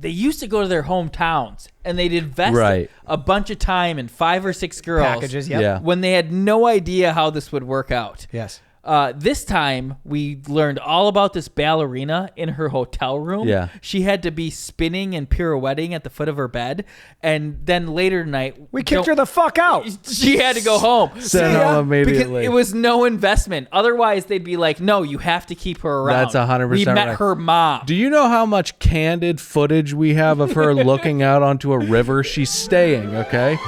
they used to go to their hometowns and they'd invest a bunch of time in 5 or 6 girls packages, when they had no idea how this would work out. Yes. This time, we learned all about this ballerina in her hotel room. Yeah. She had to be spinning and pirouetting at the foot of her bed. And then later tonight... We kicked her the fuck out. She had to go home. Send home immediately. Because it was no investment. Otherwise, they'd be like, no, you have to keep her around. That's 100% We met right. her mom. Do you know how much candid footage we have of her looking out onto a river? She's staying, okay?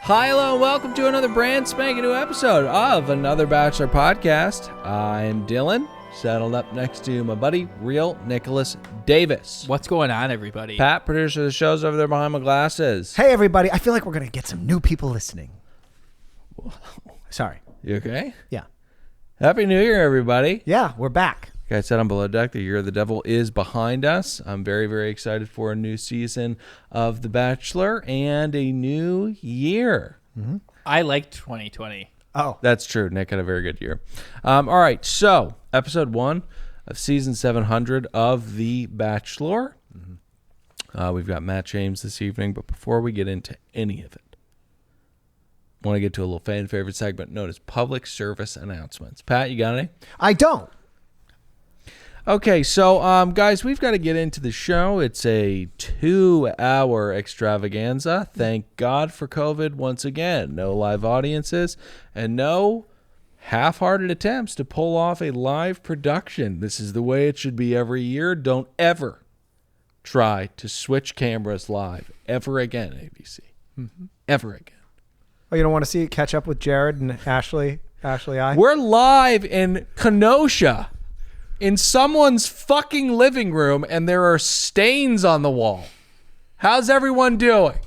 Hi, hello, and welcome to another brand spanking new episode of another Bachelor podcast. I'm Dylan, settled up next to my buddy, Real Nicholas Davis. What's going on, everybody? Pat, producer of the show's over there behind my glasses. Hey, everybody. I feel like we're going to get some new people listening. Sorry. You okay? Yeah. Happy New Year, everybody. Yeah, we're back. Like I said on Below Deck, the year of the devil is behind us. I'm very, very excited for a new season of The Bachelor and a new year. Mm-hmm. I liked 2020. Oh. That's true. Nick had a very good year. All right, so episode 1 of season 700 of The Bachelor. Mm-hmm. We've got Matt James this evening, but before we get into any of it, I want to get to a little fan favorite segment known as public service announcements. Pat, you got any? I don't. Okay, so guys, we've got to get into the show. It's a 2-hour extravaganza. Thank God for COVID once again. No live audiences and no half-hearted attempts to pull off a live production. This is the way it should be every year. Don't ever try to switch cameras live ever again, ABC. Mm-hmm. Ever again. Oh, you don't want to see it catch up with Jared and Ashley I? We're live in Kenosha. In someone's fucking living room, and there are stains on the wall. How's everyone doing?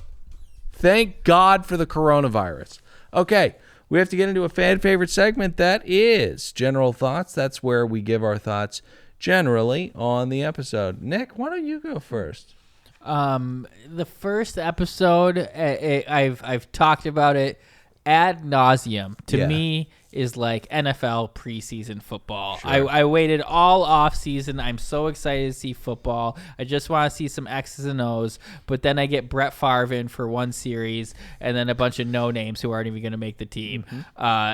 Thank God for the coronavirus. Okay, we have to get into a fan favorite segment that is General Thoughts. That's where we give our thoughts generally on the episode. Nick, why don't you go first? The first episode, I've talked about it ad nauseum. To me, is like NFL preseason football. Sure. I waited all off season. I'm so excited to see football. I just want to see some X's and O's, but then I get Brett Favre in for one series and then a bunch of no names who aren't even going to make the team. Mm-hmm.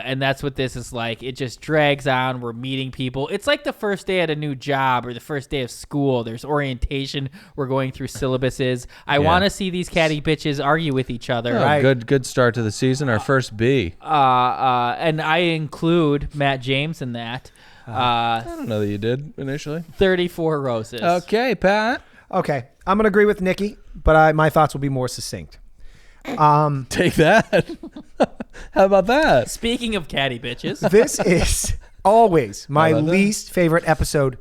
And that's what this is like. It just drags on. We're meeting people. It's like the first day at a new job or the first day of school. There's orientation. We're going through syllabuses. I want to see these catty bitches argue with each other. Oh, right? Good start to the season. Our first B. And I include Matt James in that. I don't know that you did initially. 34 roses. Okay, Pat. Okay. I'm going to agree with Nikki, but my thoughts will be more succinct. Take that. How about that? Speaking of catty bitches. This is always my least favorite episode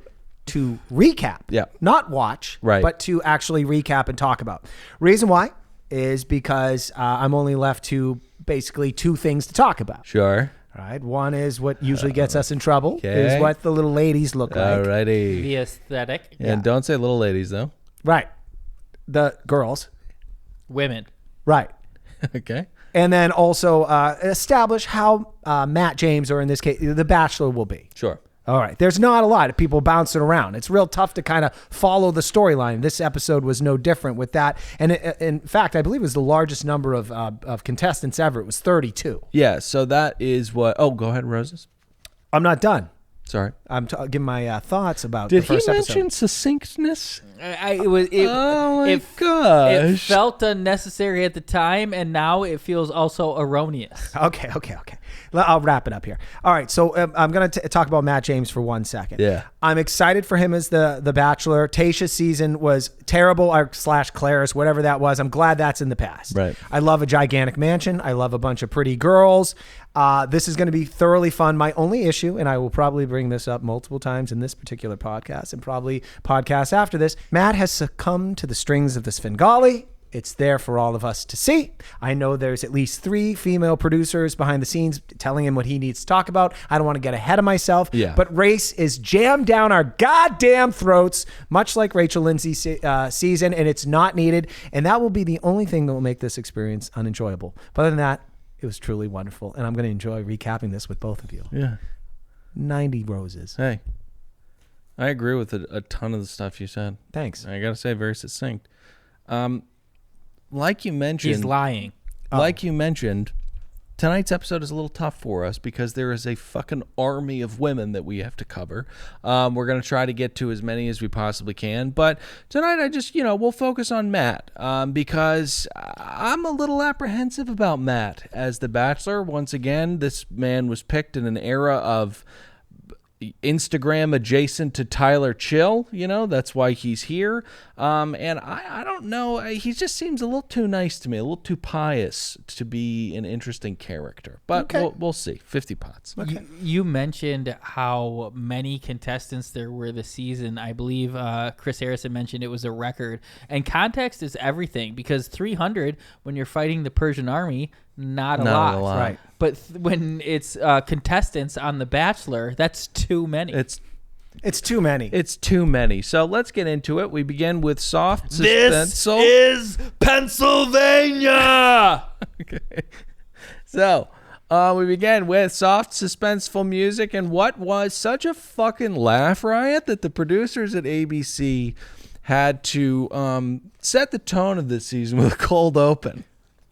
to recap. Yeah. Not watch, right, but to actually recap and talk about. Reason why is because I'm only left to basically 2 things to talk about. Sure. All right. One is what usually gets us in trouble, is what the little ladies look like. Alrighty. The aesthetic. And don't say little ladies, though. Right. The girls. Women. Right. Okay. And then also establish how Matt James, or in this case, the Bachelor, will be. Sure. All right. There's not a lot of people bouncing around. It's real tough to kind of follow the storyline. This episode was no different with that. And in fact, I believe it was the largest number of contestants ever. It was 32. Yeah. So that is what. Oh, go ahead, Roses. I'm not done. Sorry. I'm giving my thoughts about the first episode. Did he mention succinctness? Oh my gosh. It felt unnecessary at the time, and now it feels also erroneous. Okay. I'll wrap it up here. All right, so I'm going to talk about Matt James for 1 second. Yeah. I'm excited for him as the Bachelor. Tayshia's season was terrible, / Claire's, whatever that was. I'm glad that's in the past. Right. I love a gigantic mansion. I love a bunch of pretty girls. This is going to be thoroughly fun. My only issue, and I will probably bring this up multiple times in this particular podcast and probably podcasts after this, Matt has succumbed to the strings of the Svengali. It's there for all of us to see. I know there's at least 3 female producers behind the scenes telling him what he needs to talk about. I don't want to get ahead of myself, but race is jammed down our goddamn throats, much like Rachel Lindsay's season, and it's not needed. And that will be the only thing that will make this experience unenjoyable. But other than that, it was truly wonderful, and I'm going to enjoy recapping this with both of you. Yeah. 90 roses. Hey, I agree with a ton of the stuff you said. Thanks. I got to say, very succinct. Like you mentioned... He's lying. Like you mentioned, tonight's episode is a little tough for us because there is a fucking army of women that we have to cover. We're going to try to get to as many as we possibly can. But tonight I just, we'll focus on Matt because I'm a little apprehensive about Matt as the Bachelor. Once again, this man was picked in an era of Instagram adjacent to Tyler Chill, that's why he's here. And I don't know, he just seems a little too nice to me, a little too pious to be an interesting character. But we'll see. 50 pots. Okay. You mentioned how many contestants there were this season. I believe Chris Harrison mentioned it was a record. And context is everything, because 300 when you're fighting the Persian army, not a lot. Right. But when it's contestants on The Bachelor, that's too many. It's too many. It's too many. So let's get into it. We begin with soft suspenseful. This is Pennsylvania. Okay. So we began with soft suspenseful music and what was such a fucking laugh riot that the producers at ABC had to set the tone of this season with a cold open.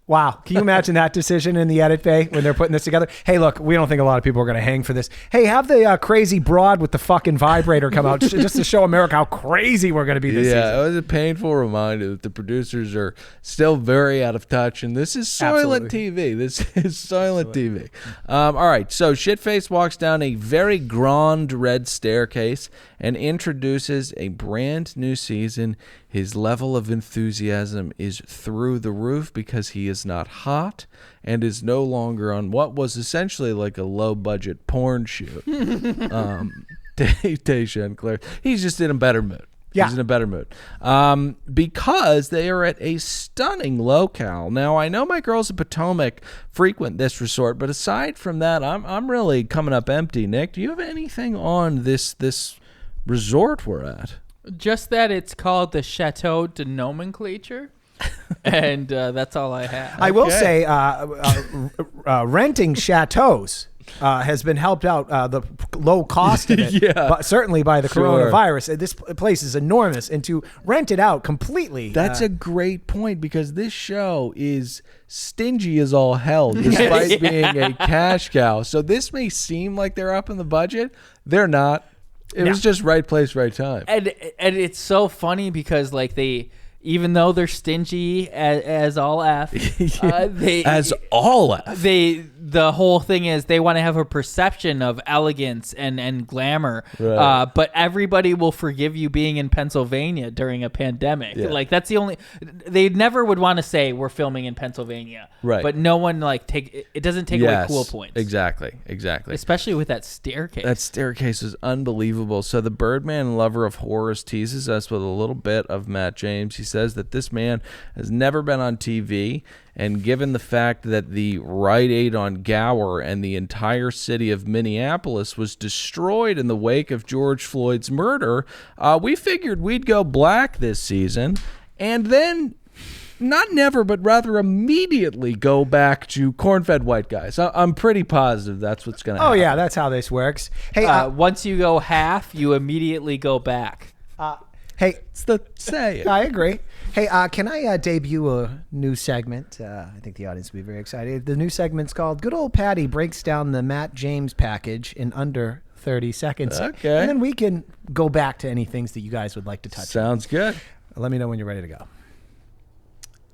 Wow. Can you imagine that decision in the edit bay when they're putting this together? Hey, look, we don't think a lot of people are going to hang for this. Hey, have the crazy broad with the fucking vibrator come out just to show America how crazy we're going to be this season. Yeah, it was a painful reminder that the producers are still very out of touch, and this is Soylent TV. This is Soylent TV. All right, so Shitface walks down a very grand red staircase and introduces a brand new season. His level of enthusiasm is through the roof because he is not hot and is no longer on what was essentially like a low-budget porn shoot. Tasha and Claire. He's just in a better mood. Yeah. He's in a better mood. Because they are at a stunning locale. Now, I know my girls at Potomac frequent this resort, but aside from that, I'm really coming up empty. Nick, do you have anything on this resort we're at? Just that it's called the Chateau de Nomenclature, and that's all I have. I will say renting chateaus has been helped out, the low cost of it, but certainly by the coronavirus. This place is enormous, and to rent it out completely. That's a great point, because this show is stingy as all hell, despite being a cash cow. So this may seem like they're up in the budget. They're not. It was just right place, right time. And it's so funny because even though they're stingy as all F, the whole thing is they want to have a perception of elegance and glamour. Right. But everybody will forgive you being in Pennsylvania during a pandemic. Yeah. That's the only. They never would want to say we're filming in Pennsylvania. Right. But no one it doesn't take away cool points. Exactly. Especially with that staircase. That staircase is unbelievable. So the Birdman lover of horrors teases us with a little bit of Matt James. He says that this man has never been on TV, and given the fact that the Rite Aid on Gower and the entire city of Minneapolis was destroyed in the wake of George Floyd's murder, we figured we'd go black this season and then not never, but rather immediately go back to corn-fed white guys. I'm pretty positive that's what's going to happen. Oh, yeah, that's how this works. Hey, once you go half, you immediately go back. Hey, it's the say. I agree. Hey, can I debut a new segment? I think the audience will be very excited. The new segment's called Good Old Patty Breaks Down the Matt James Package in Under 30 Seconds. Okay. And then we can go back to any things that you guys would like to touch on. Sounds good. Let me know when you're ready to go.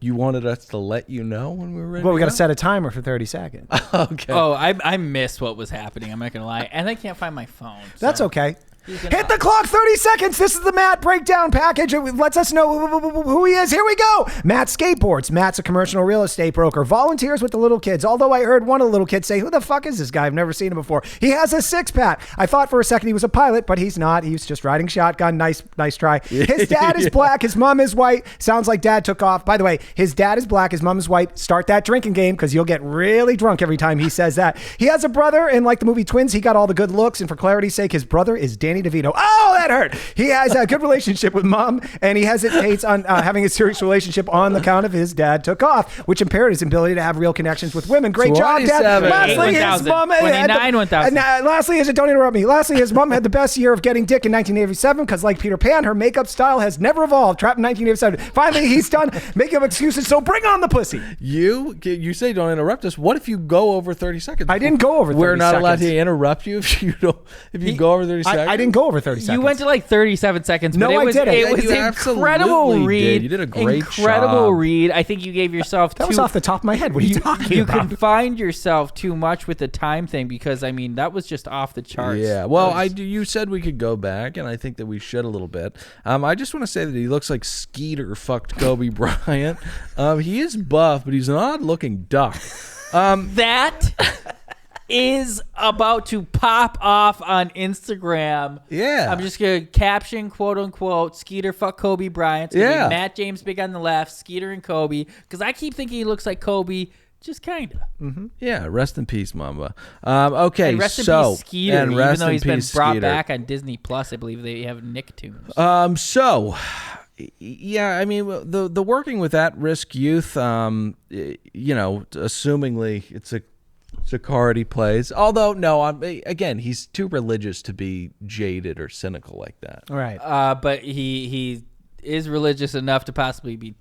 You wanted us to let you know when we were ready? Well, we got to set a timer for 30 seconds. Okay. Oh, I missed what was happening. I'm not going to lie. And I can't find my phone. That's okay. Hit the clock, 30 seconds. This is the Matt breakdown package. It lets us know who he is. Here we go. Matt skateboards. Matt's a commercial real estate broker. Volunteers with the little kids. Although I heard one of the little kids say, who the fuck is this guy? I've never seen him before. He has a six-pack. I thought for a second he was a pilot, but he's not. He's just riding shotgun. Nice try. His dad is black. His mom is white. Sounds like dad took off. By the way, his dad is black. His mom is white. Start that drinking game because you'll get really drunk every time he says that. He has a brother, and like the movie Twins, he got all the good looks. And for clarity's sake, his brother is Danny DeVito. Oh, that hurt. He has a good relationship with mom, and he hesitates on having a serious relationship on the count of his dad took off, which impaired his ability to have real connections with women. Great job, Dad. Lastly, his mom 1,000. Lastly, don't interrupt me. Lastly, his mom had the best year of getting dick in 1987 because, like Peter Pan, her makeup style has never evolved. Trapped in 1987. Finally, he's done making up excuses, so bring on the pussy. You say don't interrupt us. What if you go over 30 seconds? I didn't go over 30 seconds. We're not allowed to interrupt you if you go over 30 seconds. I didn't go over 30 seconds. You went to like 37 seconds. No, but I didn't. It was You incredible absolutely read. did. You did a great incredible job. read. I think you gave yourself That was off the top of my head. What are you talking You about? confined yourself too much with the time thing because I mean that was just off the charts. Yeah. Well, you said we could go back, and I think that we should a little bit. I just want to say that he looks like Skeeter fucked Kobe Bryant. He is buff, but he's an odd-looking duck. That is about to pop off on Instagram. Yeah. I'm just going to caption, quote unquote, Skeeter fuck Kobe Bryant. It's gonna be Matt James big on the left, Skeeter and Kobe. Because I keep thinking he looks like Kobe, just kind of. Mm-hmm. Yeah, rest in peace, Mamba. Okay, and rest in peace, Skeeter, and even rest though in he's been peace, brought Skeeter. back on Disney Plus. I believe they have Nicktoons. Yeah, I mean, the working with at-risk youth, assumingly it's a card he plays. Although, no, again, he's too religious to be jaded or cynical like that. All right. But he is religious enough to possibly be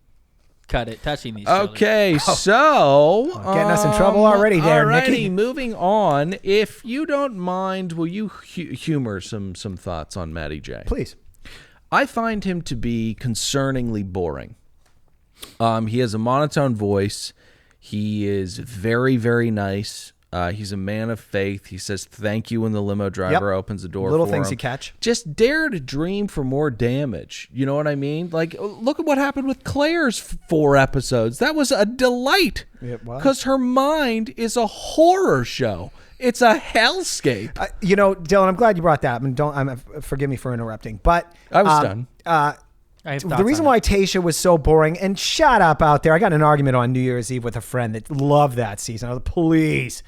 touching these children. Okay, so Getting us in trouble already there, alrighty, Nicky. moving on. If you don't mind, will you humor some thoughts on Matty J? Please. I find him to be concerningly boring. He has a monotone voice. He is very, very nice. He's a man of faith. He says thank you when the limo driver opens the door. Little for things him. you catch. Just dare to dream for more damage. You know what I mean? Like, look at what happened with Claire's 4 episodes. That was a delight. It was. Because her mind is a horror show. It's a hellscape. Dylan, I'm glad you brought that. Forgive me for interrupting, but I was done. The reason why Tayshia was so boring, and shut up out there. I got in an argument on New Year's Eve with a friend that loved that season. I was like, please.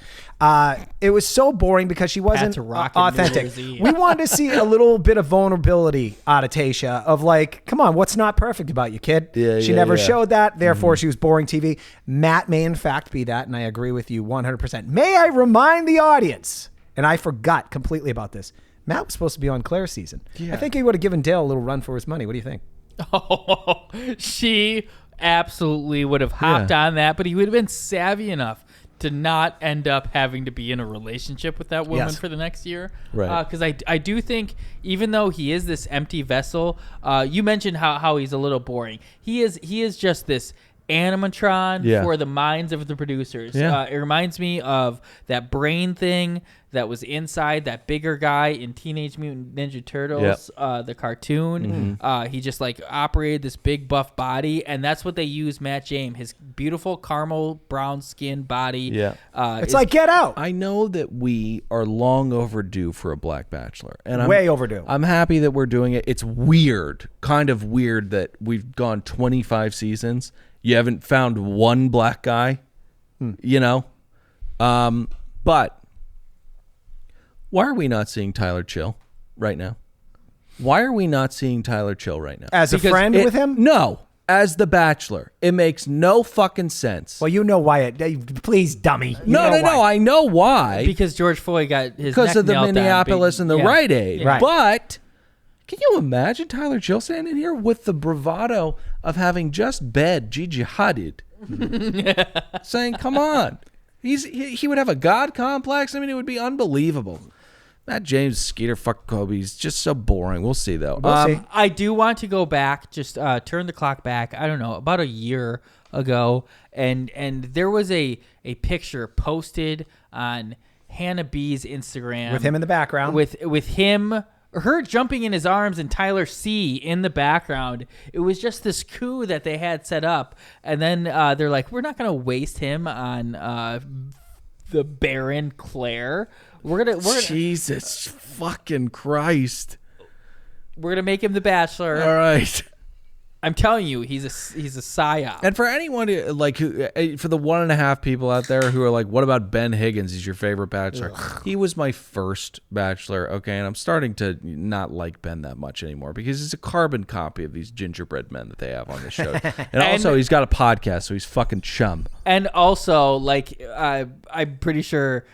It was so boring because she wasn't authentic. We wanted to see a little bit of vulnerability out of Tayshia of like, come on, what's not perfect about you, kid? She never showed that. Therefore, she was boring TV. Matt may in fact be that, and I agree with you 100%. May I remind the audience, and I forgot completely about this, Matt was supposed to be on Claire's season. Yeah. I think he would have given Dale a little run for his money. What do you think? Oh, she absolutely would have hopped on that, but he would have been savvy enough to not end up having to be in a relationship with that woman for the next year. Right. Because I do think, even though he is this empty vessel, you mentioned how he's a little boring. He is just this animatron for the minds of the producers. It reminds me of that brain thing that was inside that bigger guy in Teenage Mutant Ninja Turtles, the cartoon. Mm-hmm. He just like operated this big buff body, and that's what they use Matt James, his beautiful caramel brown skin body. Yeah, it's like Get Out. I know that we are long overdue for a Black Bachelor, and way overdue. I'm happy that we're doing it. It's weird, kind of weird that we've gone 25 seasons. You haven't found one black guy, but why are we not seeing Tyler Chill right now? Why are we not seeing Tyler Chill right now? As a friend with him? No, as the Bachelor. It makes no fucking sense. Well, you know why. Please, dummy. No. I know why. Because George Floyd got his because of the Minneapolis and the Rite Aid. Right. But can you imagine Tyler Chill standing here with the bravado of having just bed Gigi Hadid, saying, "Come on." He would have a god complex. I mean, it would be unbelievable. Matt James, Skeeter, fuck Kobe. He's just so boring. We'll see, though. We'll see. I do want to go back, just turn the clock back, I don't know, about a year ago, and there was a picture posted on Hannah B's Instagram. With him in the background. With him her jumping in his arms and Tyler C in the background. It was just this coup that they had set up. And then they're like, we're not going to waste him on the Baron Claire. We're gonna Jesus fucking Christ. We're gonna make him the Bachelor. All right. I'm telling you, he's a psyop. And for anyone who, for the 1.5 people out there who are like, what about Ben Higgins? He's your favorite Bachelor. He was my first Bachelor. Okay. And I'm starting to not like Ben that much anymore because he's a carbon copy of these gingerbread men that they have on this show. And also he's got a podcast. So he's fucking chum. And also I'm pretty sure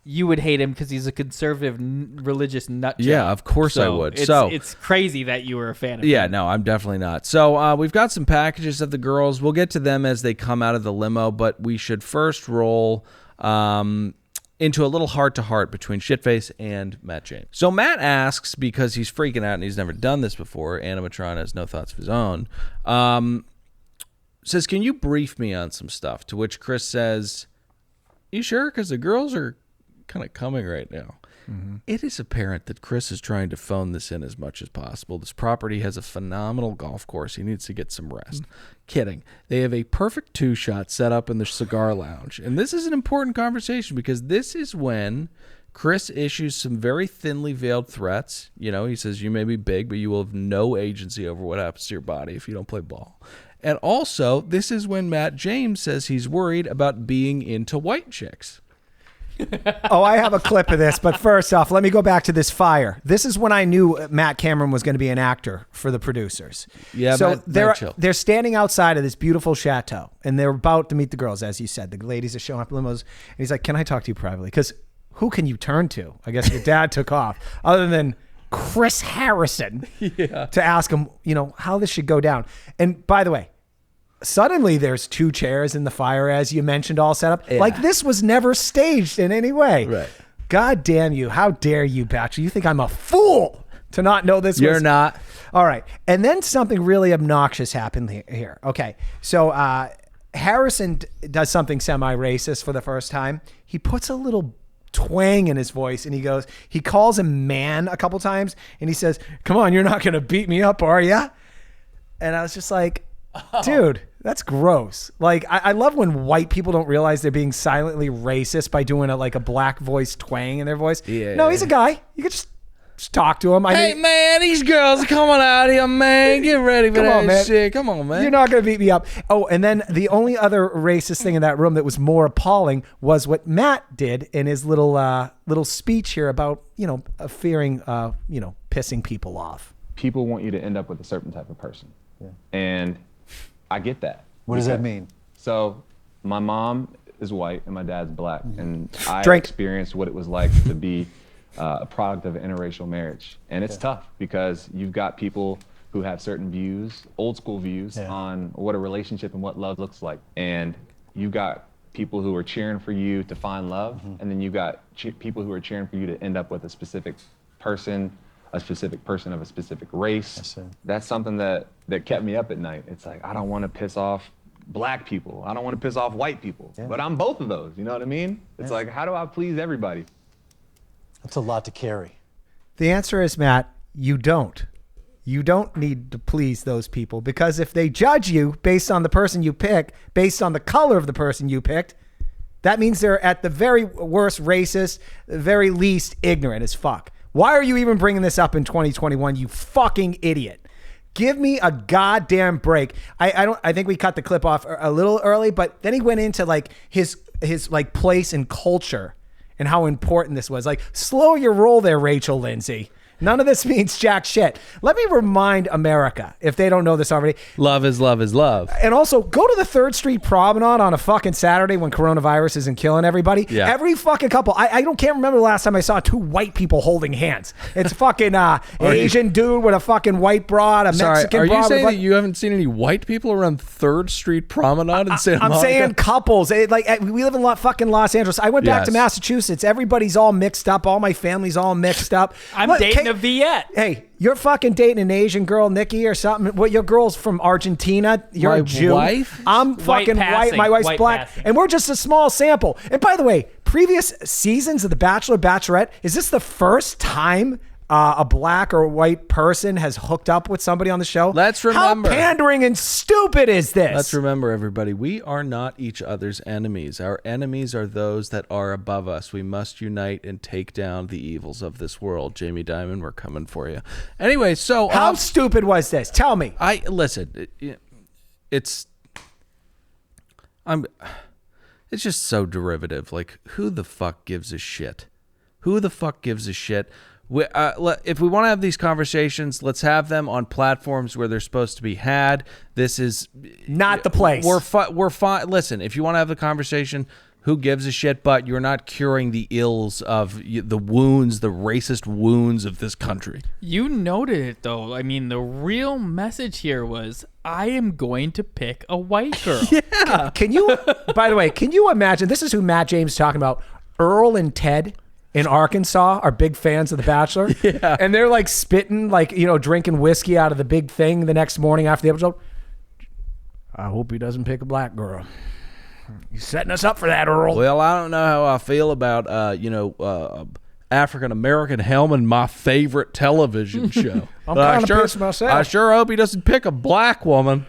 you would hate him because he's a conservative religious nut job. Yeah, of course I would. It's crazy that you were a fan of him. Yeah, no, I'm definitely not. So we've got some packages of the girls. We'll get to them as they come out of the limo, but we should first roll into a little heart-to-heart between Shitface and Matt James. So Matt asks, because he's freaking out and he's never done this before, Animatron has no thoughts of his own, says, can you brief me on some stuff? To which Chris says, you sure? Because the girls are kind of coming right now. Mm-hmm. It is apparent that Chris is trying to phone this in as much as possible. This property has a phenomenal golf course. He needs to get some rest. Kidding. They have a perfect 2-shot set up in the cigar lounge. And this is an important conversation because this is when Chris issues some very thinly veiled threats. You know, he says, you may be big, but you will have no agency over what happens to your body if you don't play ball. And also, this is when Matt James says he's worried about being into white chicks. Oh, I have a clip of this, but first off, let me go back to this fire. This is when I knew Matt Cameron was going to be an actor for the producers. Yeah, so Matt, they're standing outside of this beautiful chateau, and they're about to meet the girls, as you said. The ladies are showing up in limos, and he's like, can I talk to you privately? Because who can you turn to? I guess your dad took off, other than Chris Harrison, to ask him, how this should go down. And by the way, suddenly there's 2 chairs in the fire, as you mentioned, all set up. Yeah. Like this was never staged in any way. Right. God damn you. How dare you, Bachelor? You think I'm a fool to not know this? You're not. All right. And then something really obnoxious happened here. Okay. So Harrison does something semi-racist for the first time. He puts a little twang in his voice and he calls him man a couple times and he says, come on, you're not going to beat me up, are ya? And I was just like, dude, that's gross. Like, I love when white people don't realize they're being silently racist by doing a black voice twang in their voice. Yeah. No, he's a guy. You could just talk to him. Hey, man, these girls are coming out here, man. Get ready for that shit. Come on, man. You're not going to beat me up. Oh, and then the only other racist thing in that room that was more appalling was what Matt did in his little speech here about, fearing, pissing people off. People want you to end up with a certain type of person. Yeah. And I get that. What does that mean? So my mom is white and my dad's black. Mm-hmm. And I experienced what it was like to be a product of an interracial marriage. And it's tough because you've got people who have certain views, old school views on what a relationship and what love looks like. And you've got people who are cheering for you to find love. Mm-hmm. And then you've got people who are cheering for you to end up with a specific person of a specific race. That's something that kept me up at night. It's like, I don't want to piss off black people. I don't want to piss off white people. Yeah. But I'm both of those, you know what I mean? It's like, how do I please everybody? That's a lot to carry. The answer is, Matt, you don't. You don't need to please those people because if they judge you based on the person you pick, based on the color of the person you picked, that means they're at the very worst racist, the very least ignorant as fuck. Why are you even bringing this up in 2021, you fucking idiot? Give me a goddamn break. I think we cut the clip off a little early, but then he went into his place in culture and how important this was. Slow your roll there, Rachel Lindsay. None of this means jack shit. Let me remind America, if they don't know this already. Love is love is love. And also, go to the 3rd Street Promenade on a fucking Saturday when coronavirus isn't killing everybody. Yeah. Every fucking couple. I can't remember the last time I saw 2 white people holding hands. It's fucking Asian dude with a fucking white broad, a Mexican broad. Are you saying that you haven't seen any white people around 3rd Street Promenade in Santa Monica? I'm saying couples. We live in fucking Los Angeles. I went back to Massachusetts. Everybody's all mixed up. All my family's all mixed up. I'm dating a Viet. Hey, you're fucking dating an Asian girl, Nikki, or something. What? Your girl's from Argentina. You're a Jew. Wife? I'm fucking white. My wife's black. And we're just a small sample. And by the way, previous seasons of The Bachelor, Bachelorette, is this the first time a black or white person has hooked up with somebody on the show. Let's remember. How pandering and stupid is this? Let's remember, everybody, we are not each other's enemies. Our enemies are those that are above us. We must unite and take down the evils of this world. Jamie Dimon, we're coming for you. Anyway, so how stupid was this? Tell me. It's just so derivative. Like, who the fuck gives a shit? Who the fuck gives a shit? If we want to have these conversations, let's have them on platforms where they're supposed to be had. This is not the place. We're fine. Listen, if you want to have the conversation, who gives a shit? But you're not curing the ills of the wounds, the racist wounds of this country. You noted it, though. I mean, the real message here was, I am going to pick a white girl. Yeah. Can you, by the way, can you imagine, this is who Matt James is talking about, Earl and Ted in Arkansas are big fans of The Bachelor. Yeah. And they're like spitting, like, drinking whiskey out of the big thing the next morning after the episode. I hope he doesn't pick a black girl. He's setting us up for that, Earl. Well, I don't know how I feel about, African-American Hellman, my favorite television show. I'm kind of pissed myself. I sure hope he doesn't pick a black woman.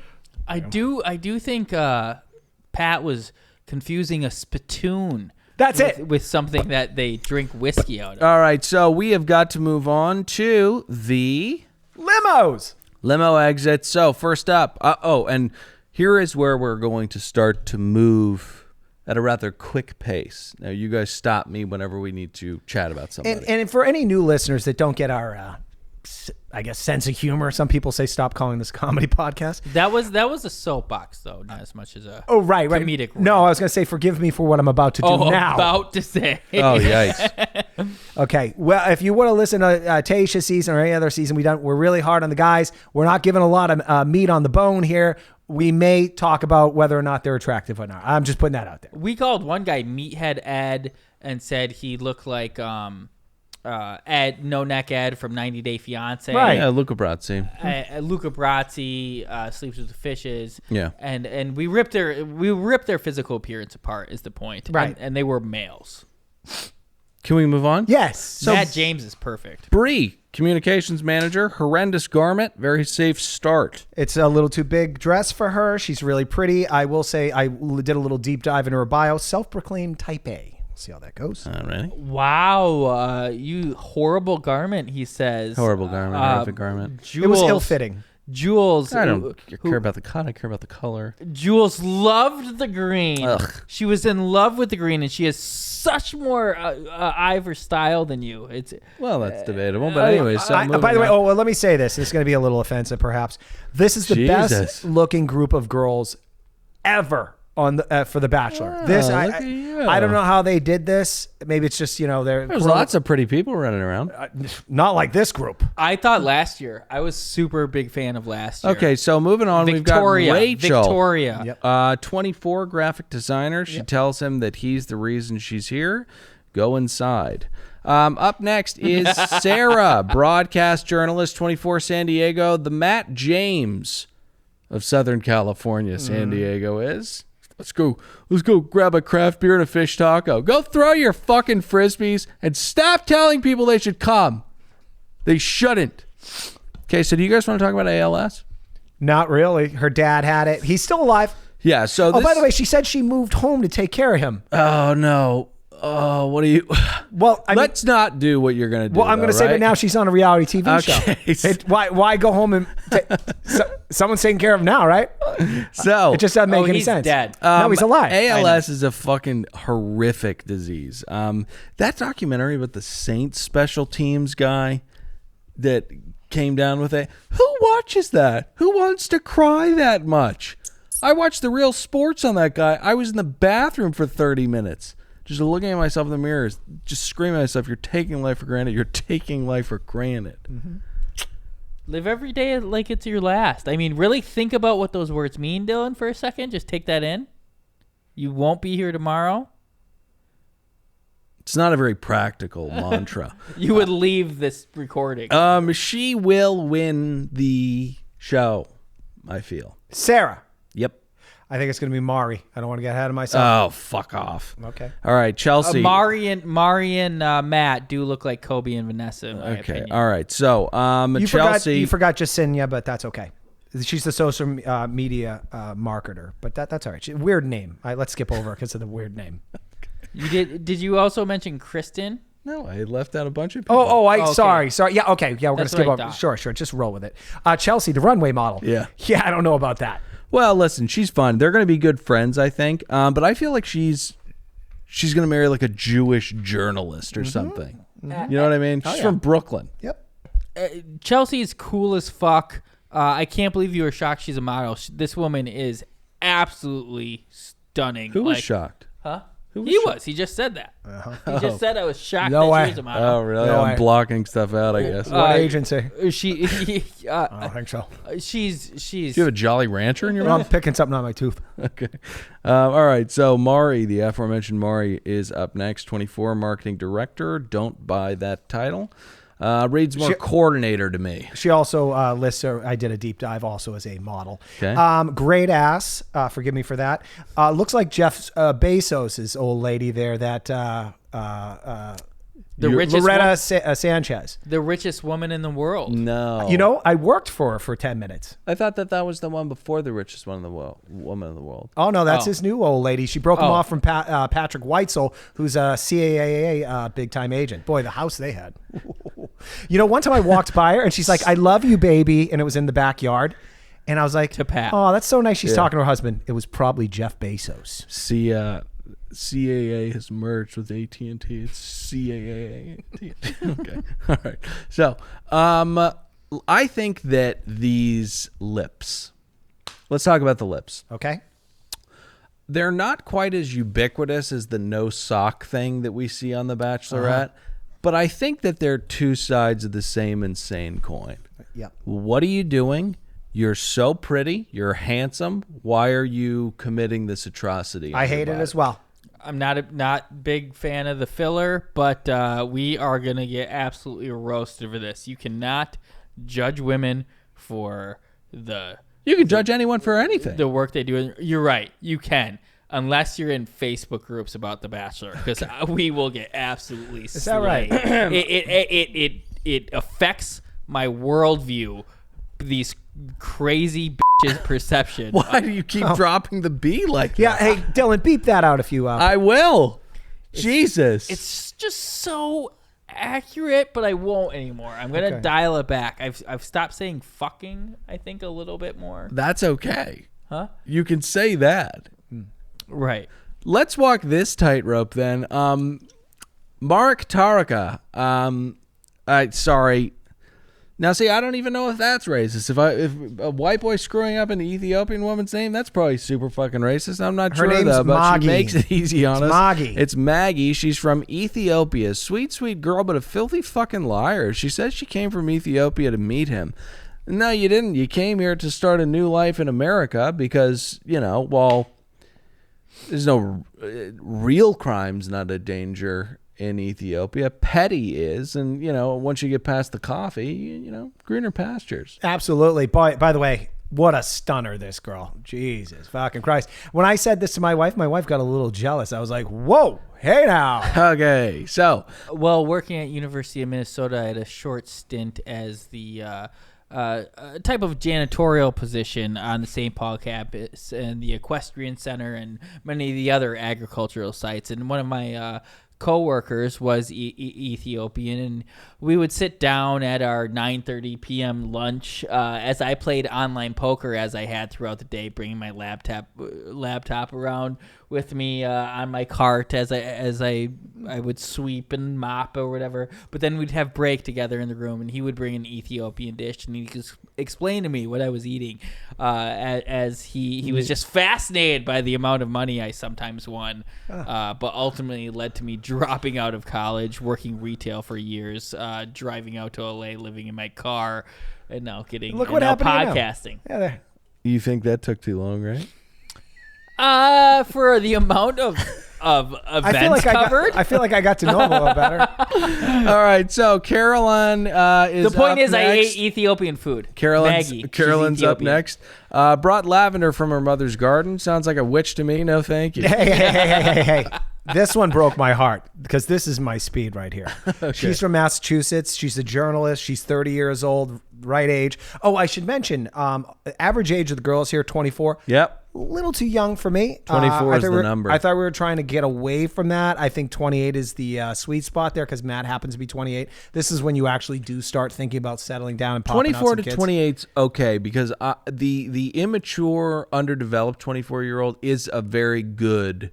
I do think Pat was confusing a spittoon. That's it. With something that they drink whiskey out of. All right, so we have got to move on to the limos. Limo exit. So first up, and here is where we're going to start to move at a rather quick pace. Now, you guys stop me whenever we need to chat about something. And for any new listeners that don't get our, I guess, sense of humor, some people say stop calling this a comedy podcast. That was a soapbox, though, not as much as a No, comedic. I was going to say, forgive me for what I'm about to do now. About to say. Oh, yikes. Okay, well, if you want to listen to Tayshia's season or any other season we're really hard on the guys. We're not giving a lot of meat on the bone here. We may talk about whether or not they're attractive or not. I'm just putting that out there. We called one guy Meathead Ed and said he looked like Ed, No Neck Ed from 90 Day Fiance. Right. Yeah, Luca Brasi. Luca Brasi sleeps with the fishes. Yeah. And we ripped their physical appearance apart is the point. Right. And they were males. Can we move on? Yes. So Matt James is perfect. Bree, communications manager, horrendous garment, very safe start. It's a little too big dress for her. She's really pretty. I will say I did a little deep dive into her bio. Self-proclaimed type A. We'll see how that goes. All right. Wow. You horrible garment, he says. Horrible garment, horrific garment. Jules, It was ill-fitting. Jules. I don't care about the cut. I care about the color. Jules loved the green. Ugh. She was in love with the green, and she has such more eye for style than you. Well, that's debatable. But anyway, by the way, let me say this. This is going to be a little offensive, perhaps. This is the best looking group of girls ever on for The Bachelor. I don't know how they did this. Maybe it's just there's lots of pretty people running around. Not like this group. I thought last year. I was super big fan of last year. Okay, so moving on, Victoria, we've got Rachel. Victoria. Yep. 24, graphic designer. She tells him that he's the reason she's here. Go inside. Up next is Sarah, broadcast journalist, 24 San Diego. The Matt James of Southern California, San Diego is. Let's go grab a craft beer and a fish taco. Go throw your fucking Frisbees and stop telling people they should come. They shouldn't. Okay, so do you guys want to talk about ALS? Not really. Her dad had it. He's still alive. Yeah, so by the way, she said she moved home to take care of him. Oh, no. Oh, what do you... Well, let's not do what you're going to do. Well, I'm going to say that now she's on a reality TV show. Why go home and... someone's taking care of him now, right? So... It just doesn't make any sense. He's dead. No, he's alive. ALS is a fucking horrific disease. That documentary about the Saints special teams guy that came down with it. Who watches that? Who wants to cry that much? I watched the Real Sports on that guy. I was in the bathroom for 30 minutes. Just looking at myself in the mirror, just screaming at myself, you're taking life for granted. You're taking life for granted. Mm-hmm. Live every day like it's your last. I mean, really think about what those words mean, Dylan, for a second. Just take that in. You won't be here tomorrow. It's not a very practical mantra. You would leave this recording. She will win the show, I feel. Sarah. Yep. I think it's going to be Mari. I don't want to get ahead of myself. Oh, fuck off. Okay. All right, Chelsea. Mari and Matt do look like Kobe and Vanessa, in my opinion. All right. So, Chelsea. You forgot Jacinia, but that's okay. She's the social media marketer, but that's all right. Weird name. All right, let's skip over because of the weird name. You did you also mention Kristen? No, I left out a bunch of people. Sorry. Yeah, okay. Yeah, we're going to skip over. thought. Sure. Just roll with it. Chelsea, the runway model. Yeah. Yeah, I don't know about that. Well, listen, she's fun. They're going to be good friends, I think. But I feel like she's going to marry like a Jewish journalist or something. Mm-hmm. You know what I mean? She's from Brooklyn. Yep. Chelsea is cool as fuck. I can't believe you were shocked she's a model. This woman is absolutely stunning. Who was shocked? Huh? He was. He just said that. He just said I was shocked No that way. she was a model. Oh, really? No, I'm blocking stuff out, I guess. What agency? I I don't think so. She's. Do you have a Jolly Rancher in your Well, mouth? I'm picking something on my tooth. Okay. All right. So Mari, the aforementioned Mari, is up next. 24, marketing director. Don't buy that title. Reads more coordinator to me. She also lists her. I did a deep dive also as a model. Okay. Great ass. Forgive me for that. Looks like Jeff Bezos' old lady there. That the richest Loretta Sanchez. the richest woman in the world. No. You know, I worked for her for 10 minutes. I thought that was the one before the richest woman in the world. Oh, no, that's his new old lady. She broke him off from Patrick Weitzel, who's a CAA big-time agent. Boy, the house they had. You know, one time I walked by her, and she's like, I love you, baby, and it was in the backyard. And I was like, To Pat. oh, that's so nice she's talking to her husband. It was probably Jeff Bezos. CAA has merged with AT&T. It's CAA. Okay. All right. So, I think that these lips. Let's talk about the lips. Okay? They're not quite as ubiquitous as the no sock thing that we see on The Bachelorette, but I think that they're two sides of the same insane coin. Yep. What are you doing? You're so pretty. You're handsome. Why are you committing this atrocity? I hate it as well. I'm not big fan of the filler, but we are gonna get absolutely roasted for this. You cannot judge women for You can judge anyone for anything. the work they do. You're right, you can, unless you're in Facebook groups about The Bachelor, because we will get absolutely Is that right? It affects my worldview. These crazy bitches' perception. Why do you keep dropping the B like that? Yeah, hey, Dylan, beep that out if you... I will. Jesus. It's just so accurate, but I won't anymore. I'm gonna dial it back. I've stopped saying fucking, I think, a little bit more. That's okay. Huh? You can say that. Right. Let's walk this tightrope then. Mark Taraka. Sorry. Now, see, I don't even know if that's racist. If a white boy screwing up an Ethiopian woman's name, that's probably super fucking racist. I'm not sure, name's though, but Maggie. she makes it easy on us. Maggie. It's Maggie. She's from Ethiopia. Sweet, sweet girl, but a filthy fucking liar. She says she came from Ethiopia to meet him. No, you didn't. You came here to start a new life in America because, there's no real crime's not a danger in Ethiopia. Petty is, and once you get past the coffee, greener pastures. Absolutely. By the way, what a stunner, this girl. Jesus fucking Christ. When I said this to my wife got a little jealous. I was like, whoa, hey now. Okay, so Well, working at University of Minnesota, I had a short stint as the type of janitorial position on the St. Paul campus and the Equestrian Center and many of the other agricultural sites. And one of my co-workers was Ethiopian, and we would sit down at our 9:30 p.m. lunch as I played online poker as I had throughout the day, bringing my laptop around with me on my cart as I would sweep and mop or whatever. But then we'd have break together in the room, and he would bring an Ethiopian dish, and he could explain to me what I was eating as he was just fascinated by the amount of money I sometimes won, but ultimately led to me dropping out of college, working retail for years, driving out to LA, living in my car, and now getting Look what happened to you now. podcasting. Yeah, there. you think that took too long, right? For the amount of of events covered. I feel like I got to know him a little better. All right, so Carolyn is the point up is, I next. ate Ethiopian food. Carolyn's Maggie, Carolyn's she's up Ethiopian. next. Brought lavender from her mother's garden. Sounds like a witch to me. No, thank you. Hey. This one broke my heart because this is my speed right here. Okay. She's from Massachusetts. She's a journalist. She's 30 years old, right age. Oh, I should mention, average age of the girls here, 24. Yep. A little too young for me. 24 is the number. I thought we were trying to get away from that. I think 28 is the sweet spot there because Matt happens to be 28. This is when you actually do start thinking about settling down and popping 24 out to some kids. 28's okay because the immature, underdeveloped 24-year-old is a very good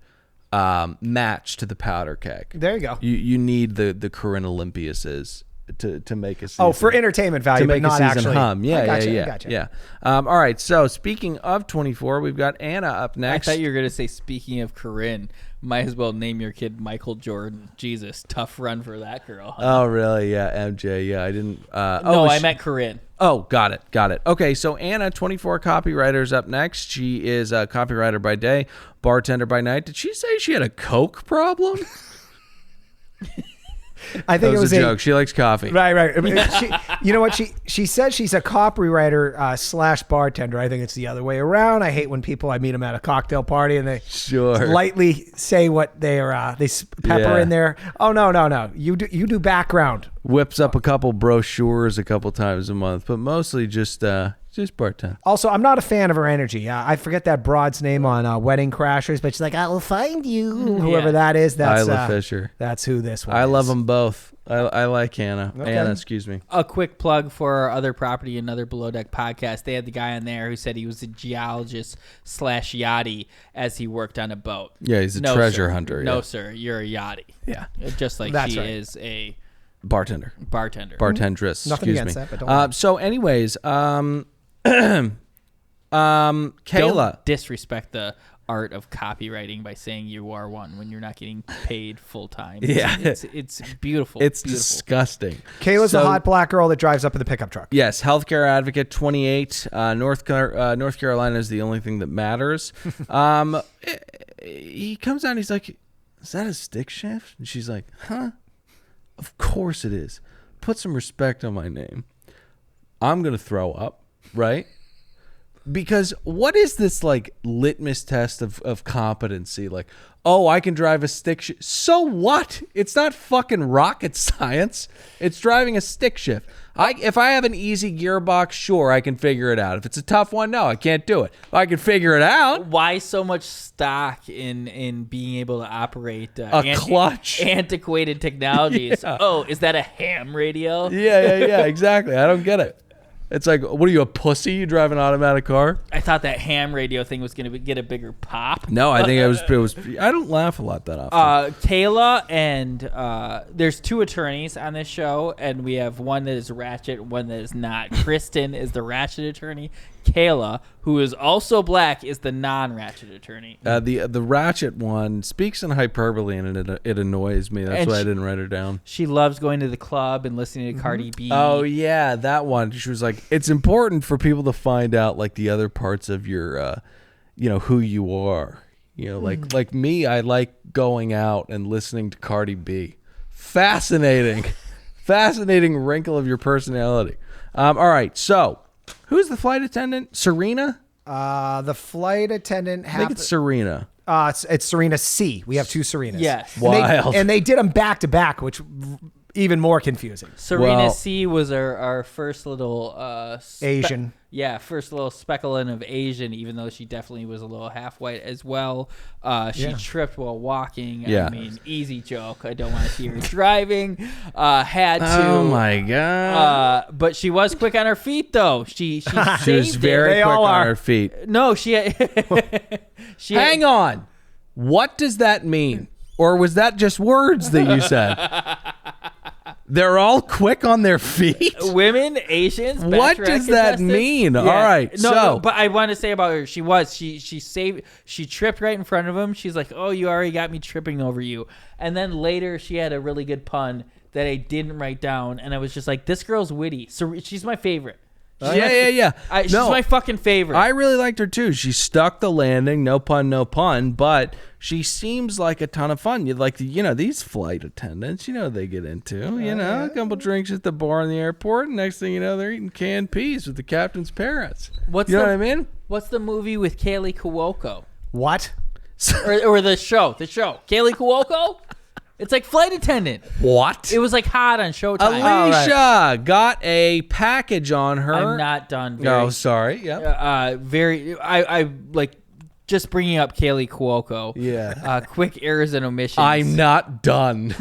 match to the powder keg. There you go. You need the Corinne Olympiuses to make a season. Oh, for entertainment value, to make but not a season actually. hum. Yeah, I gotcha. yeah. All right. So speaking of 24, we've got Anna up I next. thought you were gonna say, speaking of Corinne, might as well name your kid Michael Jordan. Jesus, tough run for that girl. Oh, really? Yeah, MJ. Yeah, I didn't. I meant Corinne. Oh, got it. Okay, so Anna, 24, copywriter, is up next. She is a copywriter by day, bartender by night. Did she say she had a Coke problem? I think That it was a joke. She likes coffee. Right. I mean, you know what? She says she's a copywriter slash bartender. I think it's the other way around. I hate when I meet them at a cocktail party and they Sure. lightly say what they are. They pepper Yeah. in there. Oh no. You do background. Whips up a couple brochures a couple times a month, but mostly just bartend. Also, I'm not a fan of her energy. I forget that broad's name on Wedding Crashers, but she's like, I will find you. Whoever that is, that's Isla Fisher. That's who this one I is. love them both. I like Anna. Okay. Anna, excuse me. A quick plug for our other property, another Below Deck podcast. They had the guy on there who said he was a geologist / yachty as he worked on a boat. Yeah, he's a No, treasure sir. hunter. No, yeah. sir, you're a yachty. Yeah. Just like That's she right. is a Bartender. bartender. Bartendress. Nothing excuse against me. that, but don't worry. So anyways, Kayla. Don't disrespect the art of copywriting by saying you are one when you're not getting paid full time. Yeah. It's beautiful. It's beautiful. disgusting. Kayla's So- a hot black girl that drives up in the pickup truck. Yes, healthcare advocate, 28. North Carolina is the only thing that matters. He comes out and he's like, "Is that a stick shift?" And she's like, "Huh? Of course it is. Put some respect on my name. I'm gonna throw up, right?" Because what is this like litmus test of competency? Like, oh, I can drive a stick shift. So what? It's not fucking rocket science. It's driving a stick shift. If I have an easy gearbox, sure, I can figure it out. If it's a tough one, no, I can't do it. I can figure it out. Why so much stock in being able to operate Clutch. antiquated technologies? Yeah. Oh, is that a ham radio? Yeah, exactly. I don't get it. It's like, what are you, a pussy? You drive an automatic car? I thought that ham radio thing was going to get a bigger pop. No, I think it was. I don't laugh a lot that often. Kayla and there's two attorneys on this show, and we have one that is ratchet, one that is not. Kristen is the ratchet attorney. Kayla, who is also black, is the non-ratchet attorney. The ratchet one speaks in hyperbole, and it annoys me. That's And why I didn't write her down. She loves going to the club and listening to Cardi B. Oh yeah, that one. She was like, it's important for people to find out like the other parts of your, who you are. Like me, I like going out and listening to Cardi B. Fascinating wrinkle of your personality. All right, so who's the flight attendant? Serena? The flight attendant. I think it's Serena. It's Serena C. We have two Serenas. Yes. Wild. And they did them back to back, which even more confusing. Serena Well- C was our first little Asian. first little speckling of Asian, even though she definitely was a little half white as well. She tripped while walking. Yeah. I mean, easy joke. I don't want to see her driving. Had to. Oh my god. But she was quick on her feet, though. She She was saved very it. They quick all on are. her feet. No, she had. Hang on. What does that mean? Or was that just words that you said? They're all quick on their feet? Women, Asians. What Bachelorette does that contestants? mean? Yeah. All right, No, but I want to say about her. She tripped right in front of him. She's like, "Oh, you already got me tripping over you." And then later she had a really good pun that I didn't write down, and I was just like, "This girl's witty." So she's my favorite. Yeah. She's my fucking favorite. I really liked her too. She stuck the landing, no pun, but she seems like a ton of fun. You'd like to, these flight attendants, they get into, a couple drinks at the bar in the airport, and next thing you know, they're eating canned peas with the captain's parents. What I mean? What's the movie with Kaley Cuoco? What? or the show? Kaley Cuoco? It's like flight attendant. What? It was like hot on Showtime. Alicia got a package on her. I'm not done. Sorry. Yeah. I like just bringing up Kaley Cuoco. Yeah. Quick errors and omissions. I'm not done.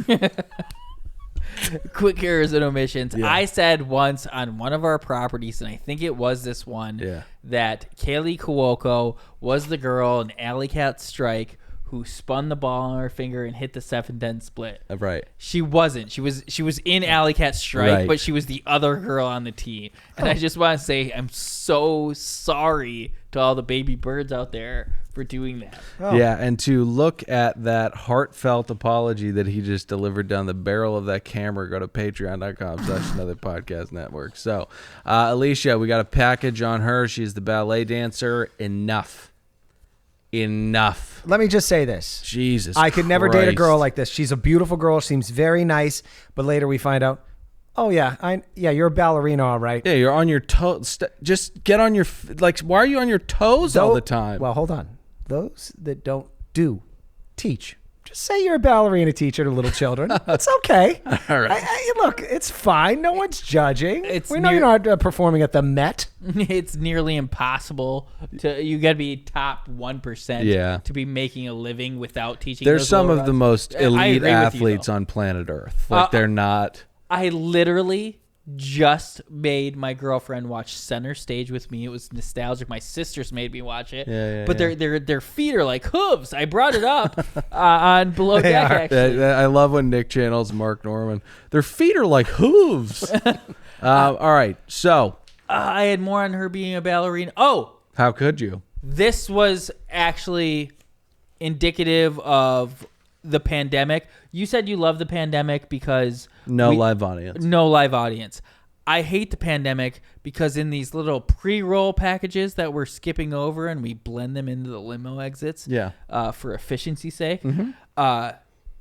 Quick errors and omissions. Yeah. I said once on one of our properties, and I think it was this one, that Kaley Cuoco was the girl in Alley Cat Strike who spun the ball on her finger and hit the 7-10 split. Right. She wasn't. She was in Alley Cat Strike, but she was the other girl on the team. And I just want to say I'm so sorry to all the baby birds out there for doing that. Yeah, and to look at that heartfelt apology that he just delivered down the barrel of that camera, go to patreon.com/anotherpodcastnetwork. So, Alicia, we got a package on her. She's the ballet dancer. Enough. Let me just say this. Jesus I could never date a Christ. girl like this. She's a beautiful girl. Seems very nice. But later we find out, oh, yeah, you're a ballerina, all right. Yeah, you're on your toes. Just get on your, why are you on your toes all the time? Well, hold on. Those that don't teach. Just say you're a ballerina teacher to little children. It's okay. All right. Look, it's fine. No one's judging. We know near- you're not performing at the Met. It's nearly impossible you got to be top 1% to be making a living without teaching. There's some of the runs. most I elite agree with you, athletes though. on planet Earth. They're not. I literally just made my girlfriend watch Center Stage with me. It was nostalgic. My sisters made me watch it. But their feet are like hooves. I brought it up on Below Deck, actually. I love when Nick channels Mark Norman. Their feet are like hooves. All right. So. I had more on her being a ballerina. Oh. How could you? This was actually indicative of the pandemic. You said you love the pandemic because no live audience. No live audience. I hate the pandemic because in these little pre-roll packages that we're skipping over and we blend them into the limo exits for efficiency's sake,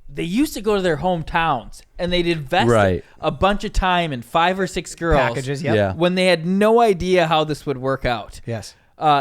they used to go to their hometowns and they'd invest a bunch of time in 5 or 6 girls packages, when they had no idea how this would work out. Yes.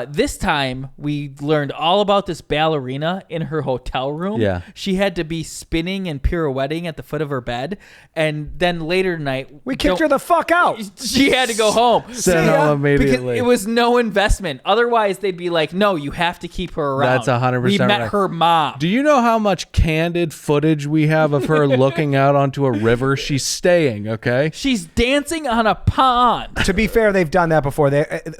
This time, we learned all about this ballerina in her hotel room. Yeah. She had to be spinning and pirouetting at the foot of her bed. And then later tonight... We kicked her the fuck out. She had to go home. Sent home immediately. Because it was no investment. Otherwise, they'd be like, no, you have to keep her around. That's 100% We met right. her mom. Do you know how much candid footage we have of her looking out onto a river? She's staying, okay? She's dancing on a pond. To be fair, they've done that before.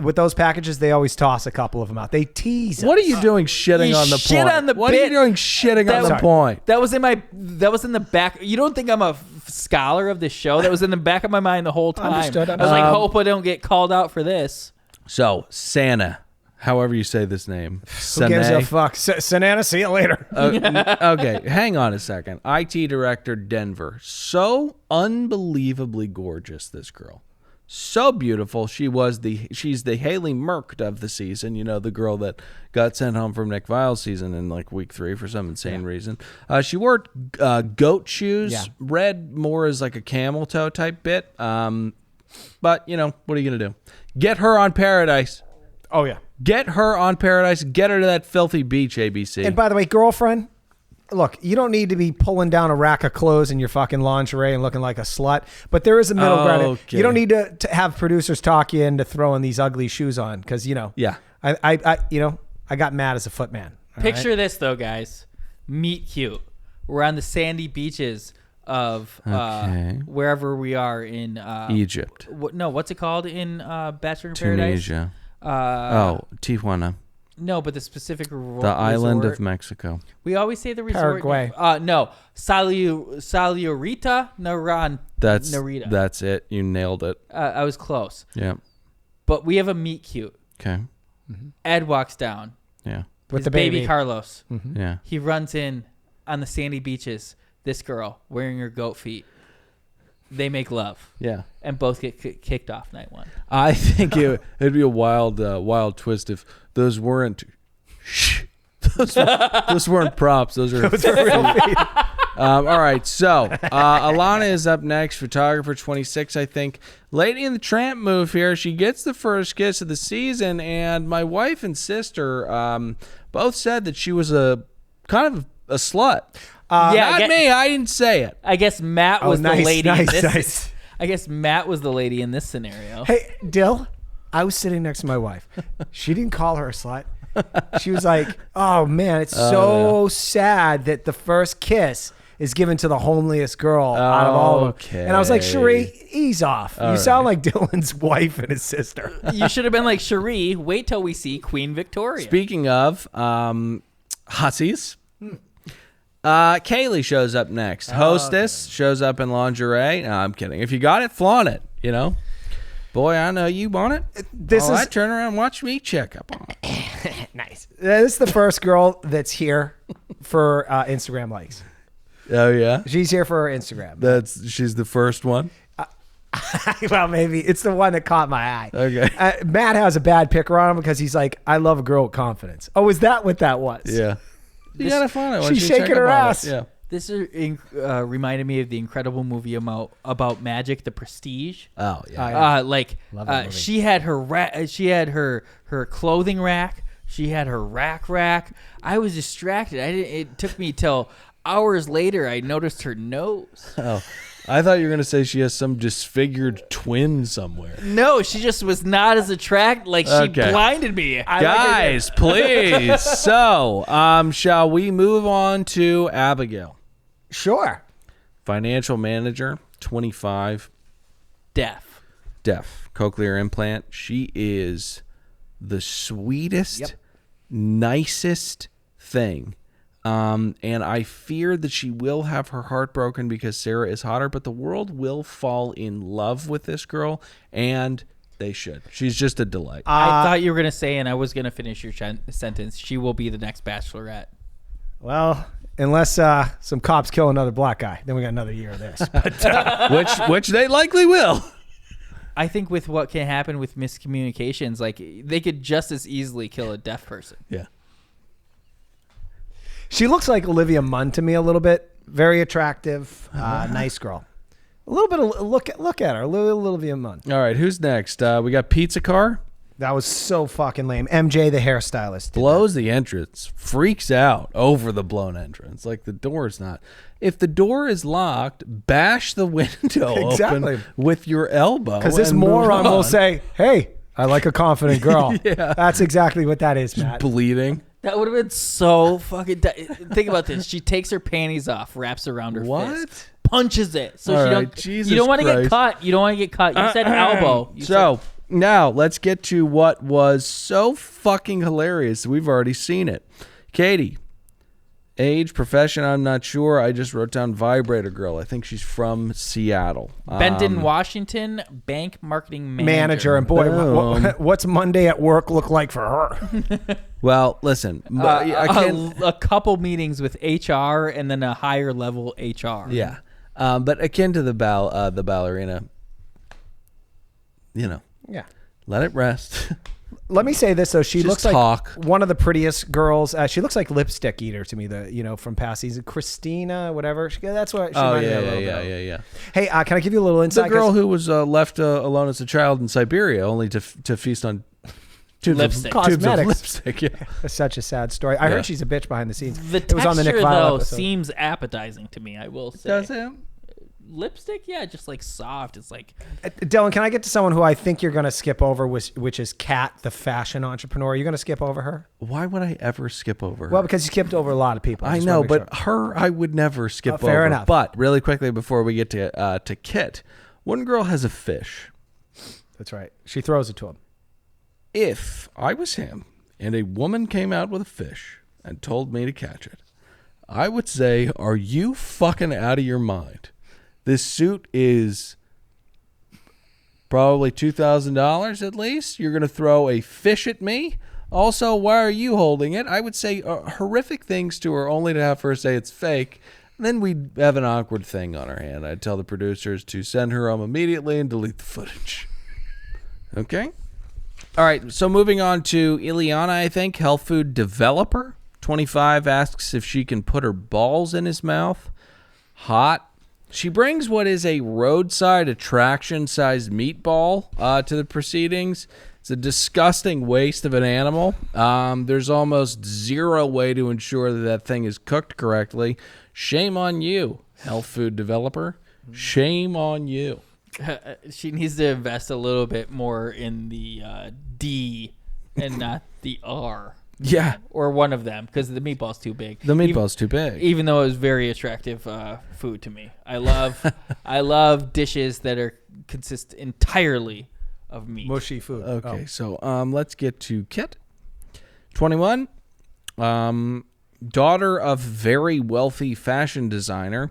With those packages, they always toss a couple of them out. They tease us. What are you doing shitting You on the shit point? on the what are you bit. doing shitting on the Sorry. point? That was in the back. You don't think I'm a scholar of this show? That was in the back of my mind the whole time. Understood. I was like, hope I don't get called out for this. So, Santa, however you say this name. Who gives a fuck? Sanana, see you later. Okay, hang on a second. IT Director Denver. So unbelievably gorgeous, this girl. So beautiful. She's the Haley Merkt of the season. You know, the girl that got sent home from Nick Vile's season in like week 3 for some insane reason. She wore goat shoes, red more as like a camel toe type bit. But, you know, what are you going to do? Get her on Paradise. Oh, yeah. Get her on Paradise. Get her to that filthy beach, ABC. And by the way, girlfriend, look, you don't need to be pulling down a rack of clothes in your fucking lingerie and looking like a slut, but there is a middle ground. Okay. You don't need to have producers talk you into throwing these ugly shoes on because, you know, I got mad as a footman. Picture this, though, guys. Meet cute. We're on the sandy beaches of wherever we are in Egypt. What's it called in Bachelor in Paradise? Tunisia. Tijuana. No, but the specific The island of Mexico. We always say the resort. Paraguay. No. Salurita Narita. That's it. You nailed it. I was close. Yeah. But we have a meet cute. Okay. Ed walks down. Yeah. With His the baby Carlos. Yeah. He runs in on the sandy beaches. This girl wearing her goat feet. they make love. Yeah. And both get kicked off night one. I think it'd be a wild twist if those weren't. Those weren't props. Those are real. All right, so Alana is up next. Photographer 26, I think. Lady in the Tramp move here. She gets the first kiss of the season, and my wife and sister both said that she was a kind of a slut. Not me. I didn't say it. I guess Matt was the lady in this. Nice. I guess Matt was the lady in this scenario. Hey, Dill, I was sitting next to my wife. She didn't call her a slut. She was like, oh, man, it's so sad that the first kiss is given to the homeliest girl out of all of them. And I was like, Cherie, ease off. You sound like Dylan's wife and his sister. You should have been like, Cherie, wait till we see Queen Victoria. Speaking of hussies, Kaley shows up next. Hostess shows up in lingerie. No, I'm kidding. If you got it, flaunt it, you know. Boy, I know you want it. I turn around and watch me check up on it. Nice. This is the first girl that's here for Instagram likes. Oh, yeah? She's here for her Instagram. She's the first one? Well, maybe. It's the one that caught my eye. Okay. Matt has a bad picker on him because he's like, I love a girl with confidence. Oh, is that what that was? Yeah. You gotta find it. Once She's you shaking check her about ass. it. Yeah. This reminded me of the incredible movie about magic, The Prestige. Oh, yeah. She had her clothing rack. She had her rack. I was distracted. It took me till hours later I noticed her nose. Oh, I thought you were gonna say she has some disfigured twin somewhere. No, she just was not as attractive. Like she blinded me. Guys, please. So, shall we move on to Abigail? Sure. Financial manager, 25. Deaf. Cochlear implant. She is the sweetest, nicest thing. And I fear that she will have her heart broken because Sarah is hotter, but the world will fall in love with this girl, and they should. She's just a delight. I thought you were going to say, and I was going to finish your sentence, she will be the next Bachelorette. Well, unless some cops kill another black guy, then we got another year of this. But, which they likely will. I think with what can happen with miscommunications, like they could just as easily kill a deaf person. Yeah. She looks like Olivia Munn to me a little bit. Very attractive, nice girl. A little bit of look at her, Olivia Munn. All right, who's next? We got Pizza Car. That was so fucking lame. MJ, the hairstylist, blows the entrance, freaks out over the blown entrance. Like the door is not. If the door is locked, bash the window open with your elbow. Because this moron will say, "Hey, I like a confident girl." Yeah, that's exactly what that is, Matt. Bleeding. That would have been so fucking. Think about this. She takes her panties off, wraps around her fist, punches it. So all she right, don't. You don't want to get cut. You don't want to get cut. You said elbow. Now let's get to what was so fucking hilarious. We've already seen it. Katie, age, profession, I'm not sure. I just wrote down vibrator girl. I think she's from Seattle. Benton, Washington, bank marketing manager. And boy, what's Monday at work look like for her? Well, listen, a couple meetings with HR and then a higher level HR. Yeah, but akin to the ballerina, you know. Yeah. Let it rest. Let me say this though, she looks like one of the prettiest girls. She looks like Lipstick Eater to me. From past season, Christina, whatever. That's what. She yeah. Hey, can I give you a little insight? The girl who was left alone as a child in Siberia, only to feast on tubes of lipstick. Yeah. That's such a sad story. I heard she's a bitch behind the scenes. The texture, was on the Nick though seems appetizing to me. I will say. Does it? Lipstick, yeah, just like soft. It's like Dylan, can I get to someone who I think you're going to skip over, which is Kat, the fashion entrepreneur? Are you going to skip over her? Why would I ever skip over her? Well, because you skipped over a lot of people. I know, but her, I would never skip over. Fair enough. But really quickly before we get to Kit, one girl has a fish. That's right. She throws it to him. If I was him and a woman came out with a fish and told me to catch it, I would say, "Are you fucking out of your mind? This suit is probably $2,000 at least. You're going to throw a fish at me? Also, why are you holding it?" I would say horrific things to her only to have her say it's fake. Then we'd have an awkward thing on our hand. I'd tell the producers to send her home immediately and delete the footage. Okay? All right, so moving on to Ileana, I think, health food developer. 25 asks if she can put her balls in his mouth. Hot. She brings what is a roadside attraction-sized meatball to the proceedings. It's a disgusting waste of an animal. There's almost zero way to ensure that that thing is cooked correctly. Shame on you, health food developer. Shame on you. She needs to invest a little bit more in the D and not the R. Yeah. Or one of them, because the meatball's too big. The meatball's too big. Even though it was very attractive food to me. I love dishes that consist entirely of meat. Mushy food. Okay, so let's get to Kit. 21. Daughter of very wealthy fashion designer.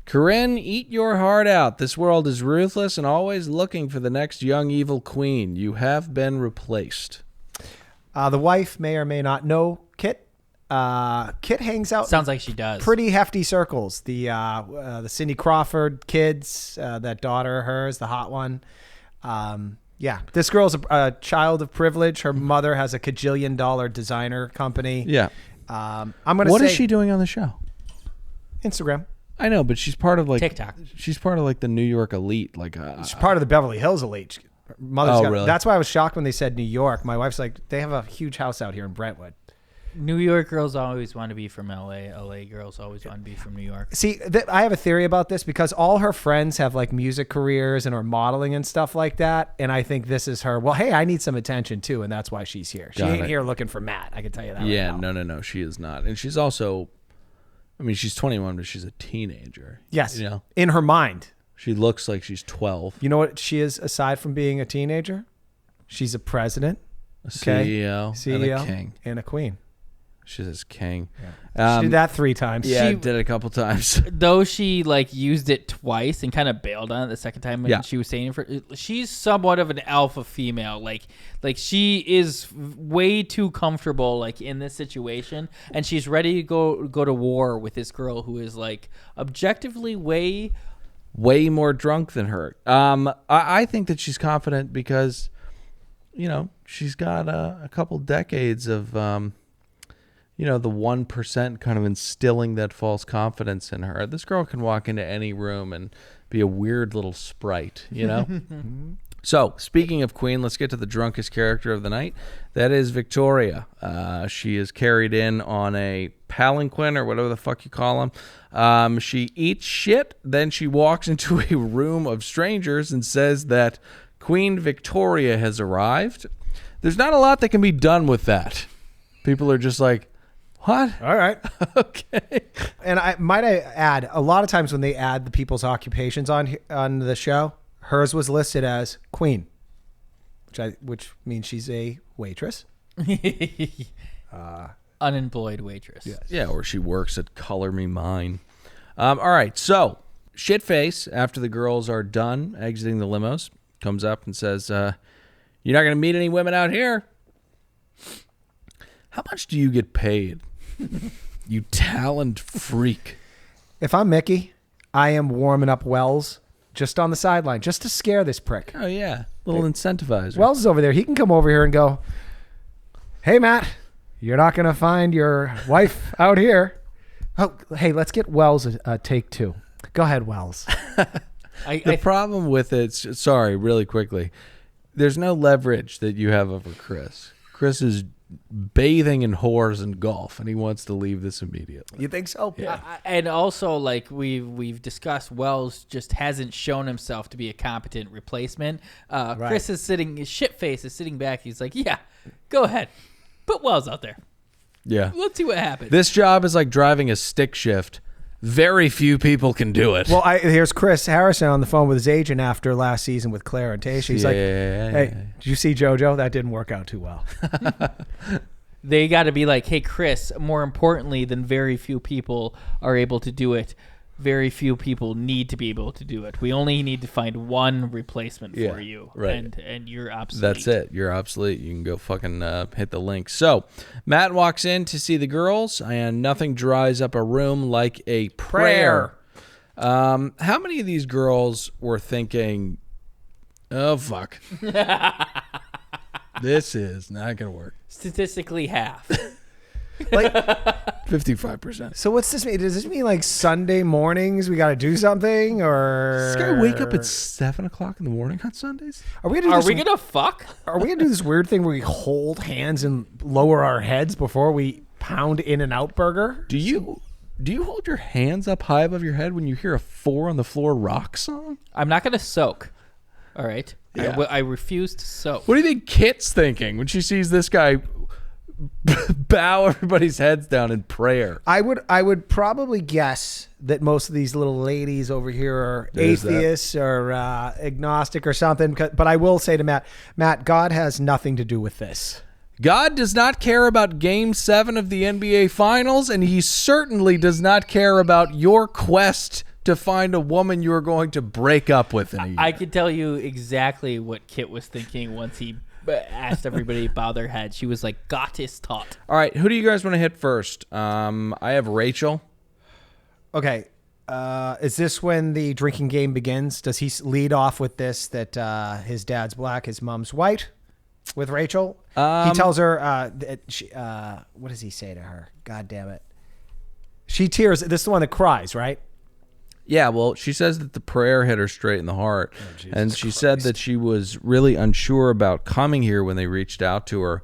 Corinne, eat your heart out. This world is ruthless and always looking for the next young evil queen. You have been replaced. The wife may or may not know Kit. Kit hangs out. Sounds like she does. Pretty hefty circles. The Cindy Crawford kids, that daughter of hers, the hot one. Yeah, this girl's a child of privilege. Her mother has a $1 designer company. Yeah. I'm gonna. What say is she doing on the show? Instagram. I know, but she's part of like TikTok. She's part of like the New York Elite. Like She's part of the Beverly Hills Elite. Her mother's really? That's why I was shocked when they said New York. My wife's like, they have a huge house out here in Brentwood. New York girls always want to be from LA. LA girls always want to be from New York. See, I have a theory about this because all her friends have like music careers and are modeling and stuff like that. And I think this is her. Well, hey, I need some attention too. And that's why she's here. She ain't here looking for Matt. I can tell you that. Yeah, right now. no, she is not. And she's also, I mean, she's 21, but she's a teenager. Yes. You know, in her mind. she looks like she's 12. You know what she is aside from being a teenager? She's a president, A CEO, and a king. and a queen. She's his king. She did that 3 times. Yeah, She- did it a couple times. Though she like used it twice and kind of bailed on it the second time when Yeah. she was saying it for, she's somewhat of an alpha female. Like she is way too comfortable like in this situation, and she's ready to go to war with this girl who is like objectively way more drunk than her. I think that she's confident because, you know, she's got a couple decades of, you know, the 1% kind of instilling that false confidence in her. This girl can walk into any room and be a weird little sprite, you know? So, speaking of Queen, let's get to the drunkest character of the night. That is Victoria. She is carried in on a palanquin or whatever the fuck you call them. She eats shit, then she walks into a room of strangers and says that Queen Victoria has arrived. There's not a lot that can be done with that. People are just like, what? All right. Okay. And I add, a lot of times when they add the people's occupations on the show, hers was listed as queen, which means she's a waitress. unemployed waitress. Yes. Yeah, or she works at Color Me Mine. All right, so Shitface, after the girls are done exiting the limos, comes up and says, you're not going to meet any women out here. How much do you get paid? You talent freak. If I'm Mickey, I am warming up Wells just on the sideline, just to scare this prick. Oh, yeah. Little incentivizer. Wells is over there. He can come over here and go, hey, Matt, you're not going to find your wife out here. Oh, hey, let's get Wells a take 2. Go ahead, Wells. The problem with it, sorry, really quickly, there's no leverage that you have over Chris. Chris is bathing in whores and golf, and he wants to leave this immediately. You think so? Yeah. And also, like we've discussed, Wells just hasn't shown himself to be a competent replacement. Chris is sitting, shit face is sitting back. He's like, yeah, go ahead, put Wells out there. Yeah. Let's see what happens. This job is like driving a stick shift. Very few people can do it. Well, here's Chris Harrison on the phone with his agent after last season with Claire and Tasha. He's like, hey, did you see JoJo? That didn't work out too well. They got to be like, hey, Chris, more importantly than very few people are able to do it, very few people need to be able to do it. We only need to find one replacement for you, right. and you're obsolete. That's it. You're obsolete. You can go fucking hit the link. So Matt walks in to see the girls, and nothing dries up a room like a prayer. How many of these girls were thinking, oh, fuck. This is not going to work. Statistically, half. Like 55%. So what's this mean? Does this mean like Sunday mornings we got to do something, or Does this guy wake up at 7 o'clock in the morning on Sundays? Are we gonna fuck? Are we gonna do this weird thing where we hold hands and lower our heads before we pound In-N-Out burger? Do you hold your hands up high above your head when you hear a 4 on the Floor rock song? I'm not gonna soak. All right. Yeah. I refuse to soak. What do you think Kit's thinking when she sees this guy bow everybody's heads down in prayer? I would probably guess that most of these little ladies over here are atheists or agnostic or something. But I will say to Matt, God has nothing to do with this. God does not care about Game 7 of the NBA Finals, and he certainly does not care about your quest to find a woman you are going to break up with in a year. I can tell you exactly what Kit was thinking once he asked everybody to bow their head. She was like, "Gott ist tot." All right, who do you guys want to hit first? I have Rachel. Okay. Is this when the drinking game begins? Does he lead off with this, that his dad's black, his mom's white, with Rachel? He tells her, that she, what does he say to her? God damn it. She tears. This is the one that cries, right? Yeah, well, she says that the prayer hit her straight in the heart. And she said that she was really unsure about coming here when they reached out to her.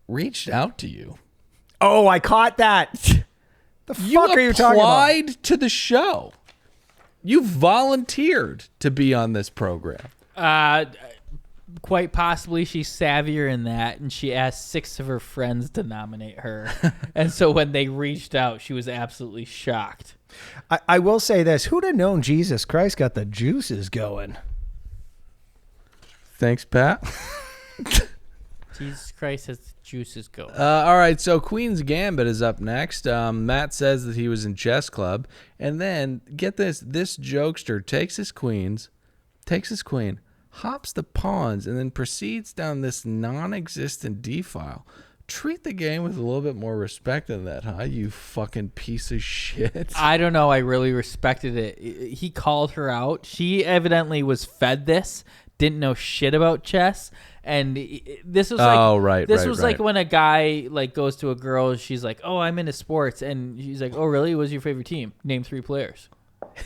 Reached out to you? Oh, I caught that. The fuck are you talking about? You applied to the show. You volunteered to be on this program. Quite possibly she's savvier in that, and she asked 6 of her friends to nominate her. And so when they reached out, she was absolutely shocked. I will say this. Who'd have known Jesus Christ got the juices going? Thanks, Pat. Jesus Christ has the juices going. All right, so Queen's Gambit is up next. Matt says that he was in chess club. And then, get this jokester takes his queen, hops the pawns, and then proceeds down this non-existent d-file. Treat the game with a little bit more respect than that, huh? You fucking piece of shit. I don't know. I really respected it. He called her out. She evidently was fed this, didn't know shit about chess. And this was like, like when a guy like goes to a girl, she's like, "Oh, I'm into sports," and she's like, "Oh, really? What's your favorite team? Name 3 players."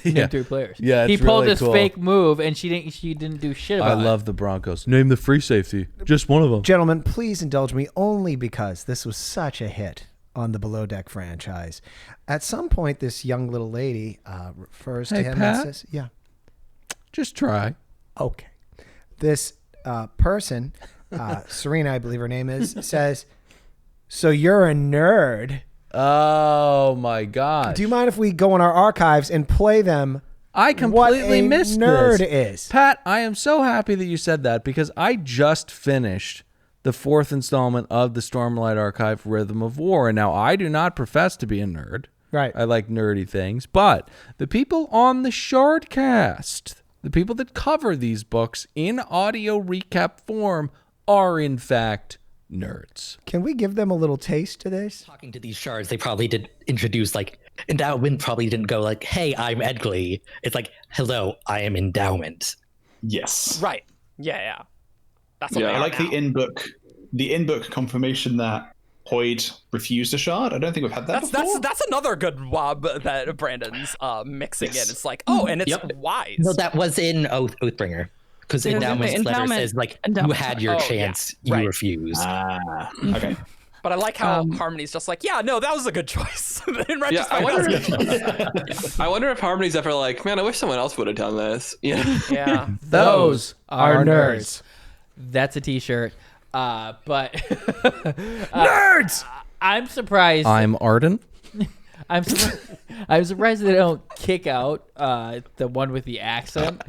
Name 3 players. Yeah, he pulled really this cool. fake move, and she didn't do shit about it. I love the Broncos. Name the free safety. Just one of them. Gentlemen, please indulge me only because this was such a hit on the Below Deck franchise. At some point, this young little lady refers to him Pat? and says, "Yeah, Just try." okay." This person, Serena, I believe her name is, says, "So you're a nerd." Oh my God. Do you mind if we go in our archives and play them? I completely missed nerd this. is. Pat, I am so happy that you said that because I just finished the 4th installment of the Stormlight Archive Rhythm of War. And now I do not profess to be a nerd. Right. I like nerdy things. But the people on the Shardcast, the people that cover these books in audio recap form, are in fact nerds. Can we give them a little taste to this? Talking to these shards, they probably did introduce, like, Endowment probably didn't go like, "Hey, I'm Edgley." It's like, "Hello, I am Endowment." Yes. Right. Yeah. That's what Yeah, they I are like now. the in-book confirmation that Hoyd refused a shard. I don't think we've had that before. That's another good wob that Brandon's mixing Yes. in. It's like, oh, and it's Yep. wise. No, that was in Oathbringer. Because It was in the Endowment's letter Endowment- says, like, you Endowment. had your Oh, yeah. chance, you Right. refused. Okay. But I like how Harmony's just like, yeah, no, that was a good choice. In Yeah, retrospect, I that was a good choice. I wonder if Harmony's ever like, man, I wish someone else would have done this. Yeah. Yeah. Those are nerds. That's a t-shirt. But Nerds! I'm surprised. I'm Arden. I'm surprised they don't kick out the one with the accent.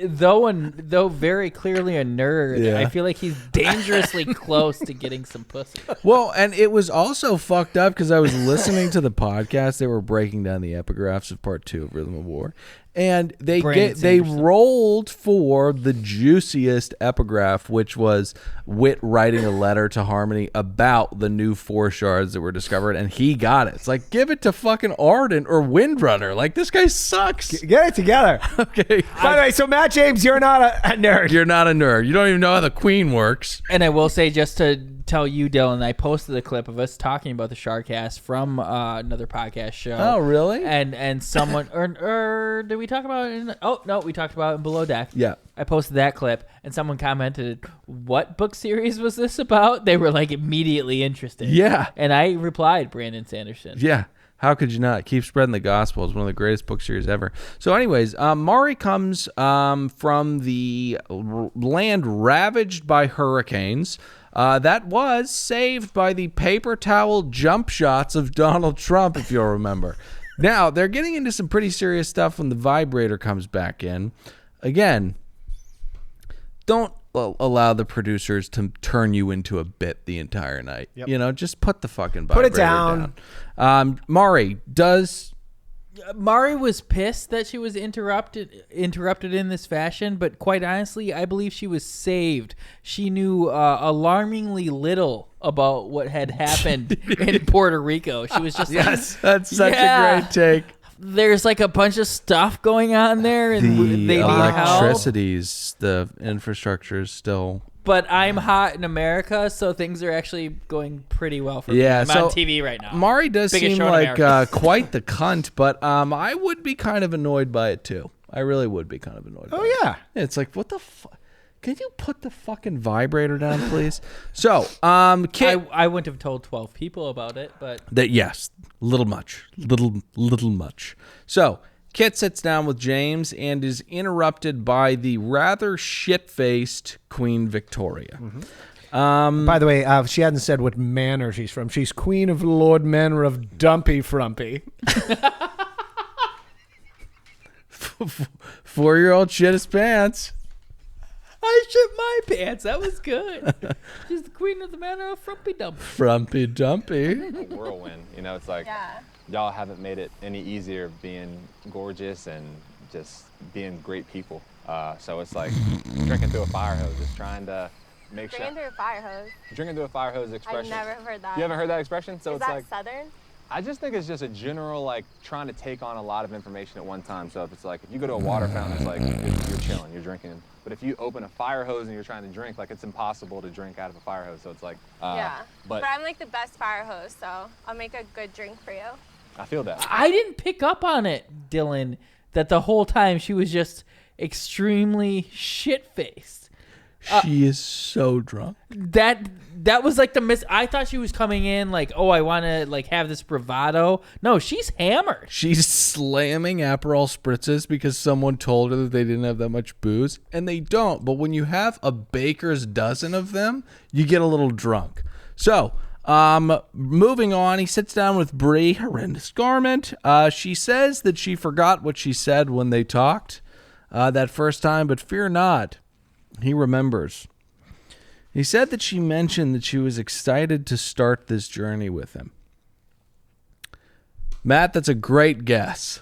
though very clearly a nerd, Yeah. I feel like he's dangerously close to getting some pussy. Well, and it was also fucked up because I was listening to the podcast. They were breaking down the epigraphs of part 2 of Rhythm of War. And they rolled for the juiciest epigraph, which was Wit writing a letter to Harmony about the new 4 shards that were discovered, and he got it. It's like, give it to fucking Ardent or Windrunner. Like, this guy sucks. Get it together. Okay. By the way, so Matt James, you're not a nerd. You're not a nerd. You don't even know how the Queen works. And I will say, just to tell you, Dylan, I posted a clip of us talking about the Shardcast from another podcast show. Oh, really? And someone or did we talk about it? We talked about it in Below Deck. Yeah. I posted that clip, and someone commented, "What book series was this about?" They were like immediately interested. Yeah. And I replied, Brandon Sanderson. Yeah. How could you not? Keep spreading the gospel. It's one of the greatest book series ever. So anyways, Mari comes from the land ravaged by hurricanes. That was saved by the paper towel jump shots of Donald Trump, if you'll remember. Now, they're getting into some pretty serious stuff when the vibrator comes back in. Again, don't allow the producers to turn you into a bit the entire night. Yep. You know, just put the fucking vibrator down. Mari was pissed that she was interrupted in this fashion, but quite honestly, I believe she was saved. She knew alarmingly little about what had happened in Puerto Rico. She was just yes, that's such a great take. There's like a bunch of stuff going on there, and they need electricities, the infrastructure is still. But I'm hot in America, so things are actually going pretty well for me. I'm on TV right now. Mari does seem like quite the cunt, but I would be kind of annoyed by it too. I really would be kind of annoyed. Oh yeah, it's like, what the fuck? Can you put the fucking vibrator down, please? So, Kit, I wouldn't have told 12 people about it, but yes, little much. So, Kit sits down with James and is interrupted by the rather shit-faced Queen Victoria. Mm-hmm. By the way, she hadn't said what manor she's from. She's Queen of Lord Manor of Dumpy Frumpy. 4-year-old shit his pants. I shit my pants. That was good. She's the queen of the manor of Frumpy Dumpy. Frumpy Dumpy. A whirlwind. You know, it's like y'all haven't made it any easier being gorgeous and just being great people. So it's like drinking through a fire hose, just trying to make sure. Drinking through a fire hose? Drinking through a fire hose expression. I've never heard that. You haven't heard that expression? So Is it's that like Southern? I just think it's just a general, like, trying to take on a lot of information at one time. So if it's like, if you go to a water fountain, it's like, you're chilling, you're drinking. But if you open a fire hose and you're trying to drink, like, it's impossible to drink out of a fire hose. So it's like, yeah. But I'm like the best fire hose, so I'll make a good drink for you. I feel that. I didn't pick up on it, Dylan, that the whole time she was just extremely shit-faced. She is so drunk. That was like I thought she was coming in like, oh, I want to like have this bravado. No, she's hammered. She's slamming Aperol Spritzes because someone told her that they didn't have that much booze, and they don't. But when you have a baker's dozen of them, you get a little drunk. So, moving on, he sits down with Bree, horrendous garment. She says that she forgot what she said when they talked that first time, but fear not. He remembers. He said that she mentioned that she was excited to start this journey with him. Matt, that's a great guess.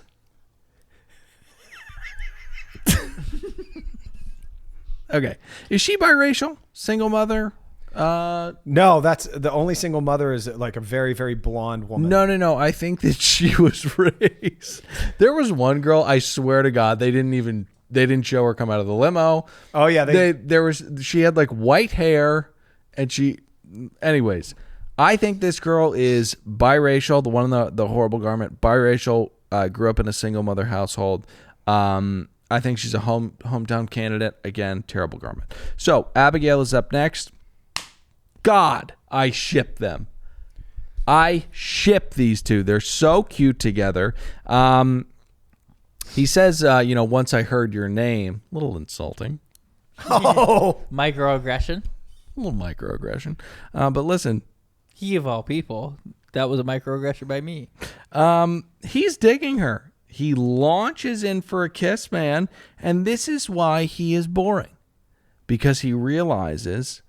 Okay. Is she biracial? Single mother? No, that's the only single mother is like a very, very blonde woman. No. I think that she was raised. There was one girl, I swear to God, they didn't show her come out of the limo. Oh yeah, she had like white hair, and anyways, I think this girl is biracial. The one in the horrible garment, biracial. Grew up in a single mother household. I think she's a hometown candidate. Again, terrible garment. So Abigail is up next. God, I ship them. I ship these two. They're so cute together. He says, once I heard your name, a little insulting. Oh, microaggression. A little microaggression. But listen. He of all people, that was a microaggression by me. He's digging her. He launches in for a kiss, man. And this is why he is boring. Because he realizes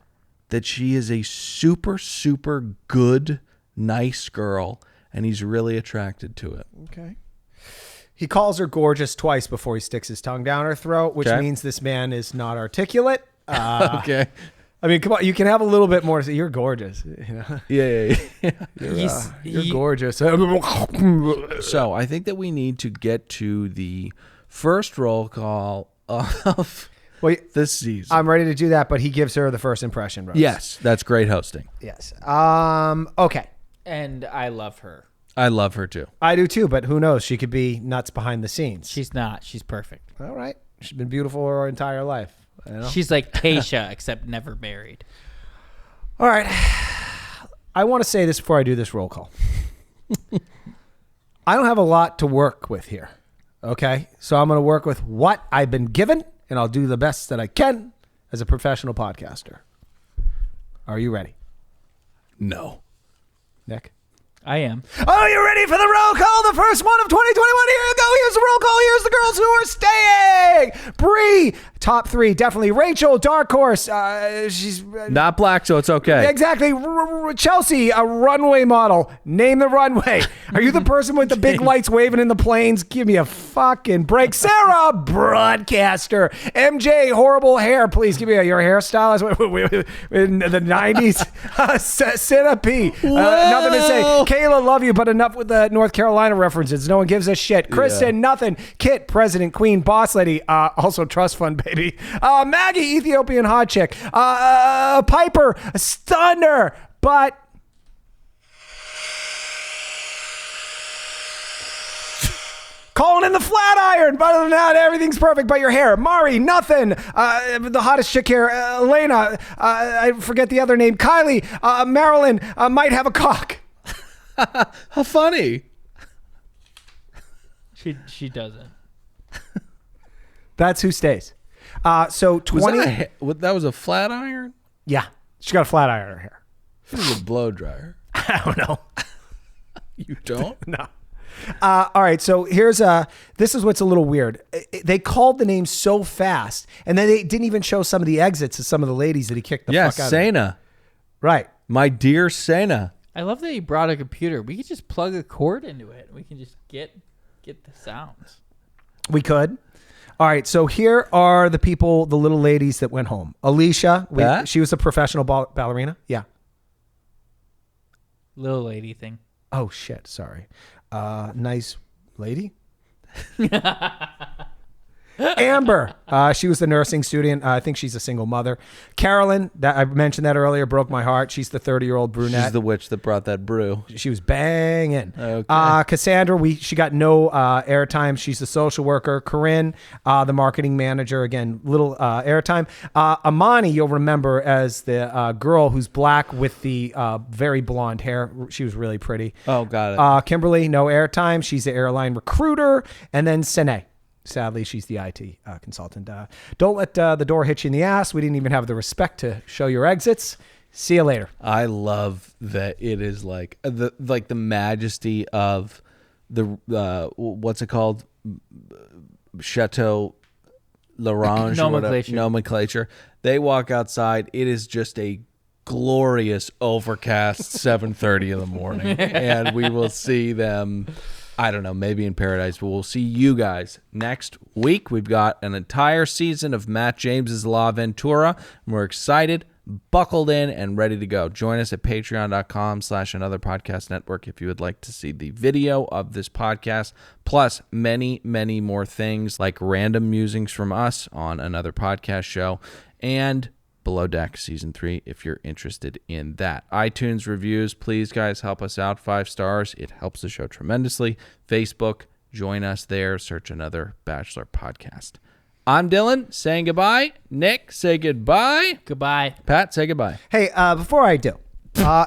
that she is a super, super good, nice girl. And he's really attracted to it. Okay. He calls her gorgeous twice before he sticks his tongue down her throat, which means this man is not articulate. Okay. I mean, come on, you can have a little bit more. You're gorgeous. You know? Yeah. You're gorgeous. So I think that we need to get to the first roll call of this season. I'm ready to do that, but he gives her the first impression, Rose. Yes, that's great hosting. Yes. Okay. And I love her. I love her too. I do too, but who knows? She could be nuts behind the scenes. She's not. She's perfect. All right. She's been beautiful her entire life. You know? She's like Tasha, except never married. All right. I want to say this before I do this roll call. I don't have a lot to work with here. Okay. So I'm going to work with what I've been given, and I'll do the best that I can as a professional podcaster. Are you ready? No. Nick? I am. Oh, you ready for the roll call? The first one of 2021. Here you go. Here's the roll call. Here's the girls who are staying. Bree, top 3, definitely. Rachel, dark horse. She's not black, so it's okay. Exactly. Chelsea, a runway model. Name the runway. Are you the person with the big lights waving in the planes? Give me a fucking break. Sarah, broadcaster. MJ, horrible hair. Please give me your hairstylist in the 90s. Sina P. Nothing to say. Kayla, love you, but enough with the North Carolina references. No one gives a shit. Kristen, nothing. Kit, president, queen, boss lady, also trust fund baby. Maggie, Ethiopian hot chick. Piper, stunner, but calling in the flat iron. But other than that, everything's perfect. But your hair, Mari, nothing. The hottest chick here, Elena. I forget the other name. Kylie, Marilyn might have a cock. How funny. She doesn't. That's who stays. So 20. That was a flat iron? Yeah. She got a flat iron in her hair. It was a blow dryer. I don't know. You don't? No. All right. So this is what's a little weird. They called the name so fast, and then they didn't even show some of the exits of some of the ladies that he kicked the fuck out of. Yeah, Sena. Right. My dear Sena. I love that he brought a computer. We could just plug a cord into it. We can just get the sounds. We could. All right. So here are the people, the little ladies that went home. Alicia, she was a professional ballerina. Yeah. Little lady thing. Oh, shit. Sorry. Nice lady. Amber, she was the nursing student. I think she's a single mother. Carolyn, that I mentioned that earlier, broke my heart. She's the 30-year-old brunette. She's the witch that brought that brew. She was banging. Okay. Cassandra, she got no airtime. She's the social worker. Corinne, the marketing manager. Again, little airtime. Amani, you'll remember as the girl who's black with the very blonde hair. She was really pretty. Oh, got it. Kimberly, no airtime. She's the airline recruiter. And then Sine. Sadly, she's the IT consultant. Don't let the door hit you in the ass. We didn't even have the respect to show your exits. See you later. I love that it is like the majesty of the what's it called? Chateau L'Orange nomenclature. They walk outside. It is just a glorious overcast 7:30 in the morning, and we will see them. I don't know, maybe in paradise, but we'll see you guys next week. We've got an entire season of Matt James's La Ventura, and we're excited, buckled in, and ready to go. Join us at patreon.com/another podcast network if you would like to see the video of this podcast, plus many, many more things like random musings from us on another podcast show, and Below Deck Season 3 if you're interested in that. iTunes reviews, please, guys, help us out. 5 stars. It helps the show tremendously. Facebook, join us there. Search Another Bachelor Podcast. I'm Dylan, saying goodbye. Nick, say goodbye. Goodbye. Pat, say goodbye. Hey, before I do,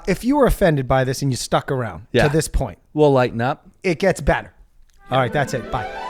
if you were offended by this and you stuck around to this point, we'll lighten up. It gets better. All right, that's it. Bye.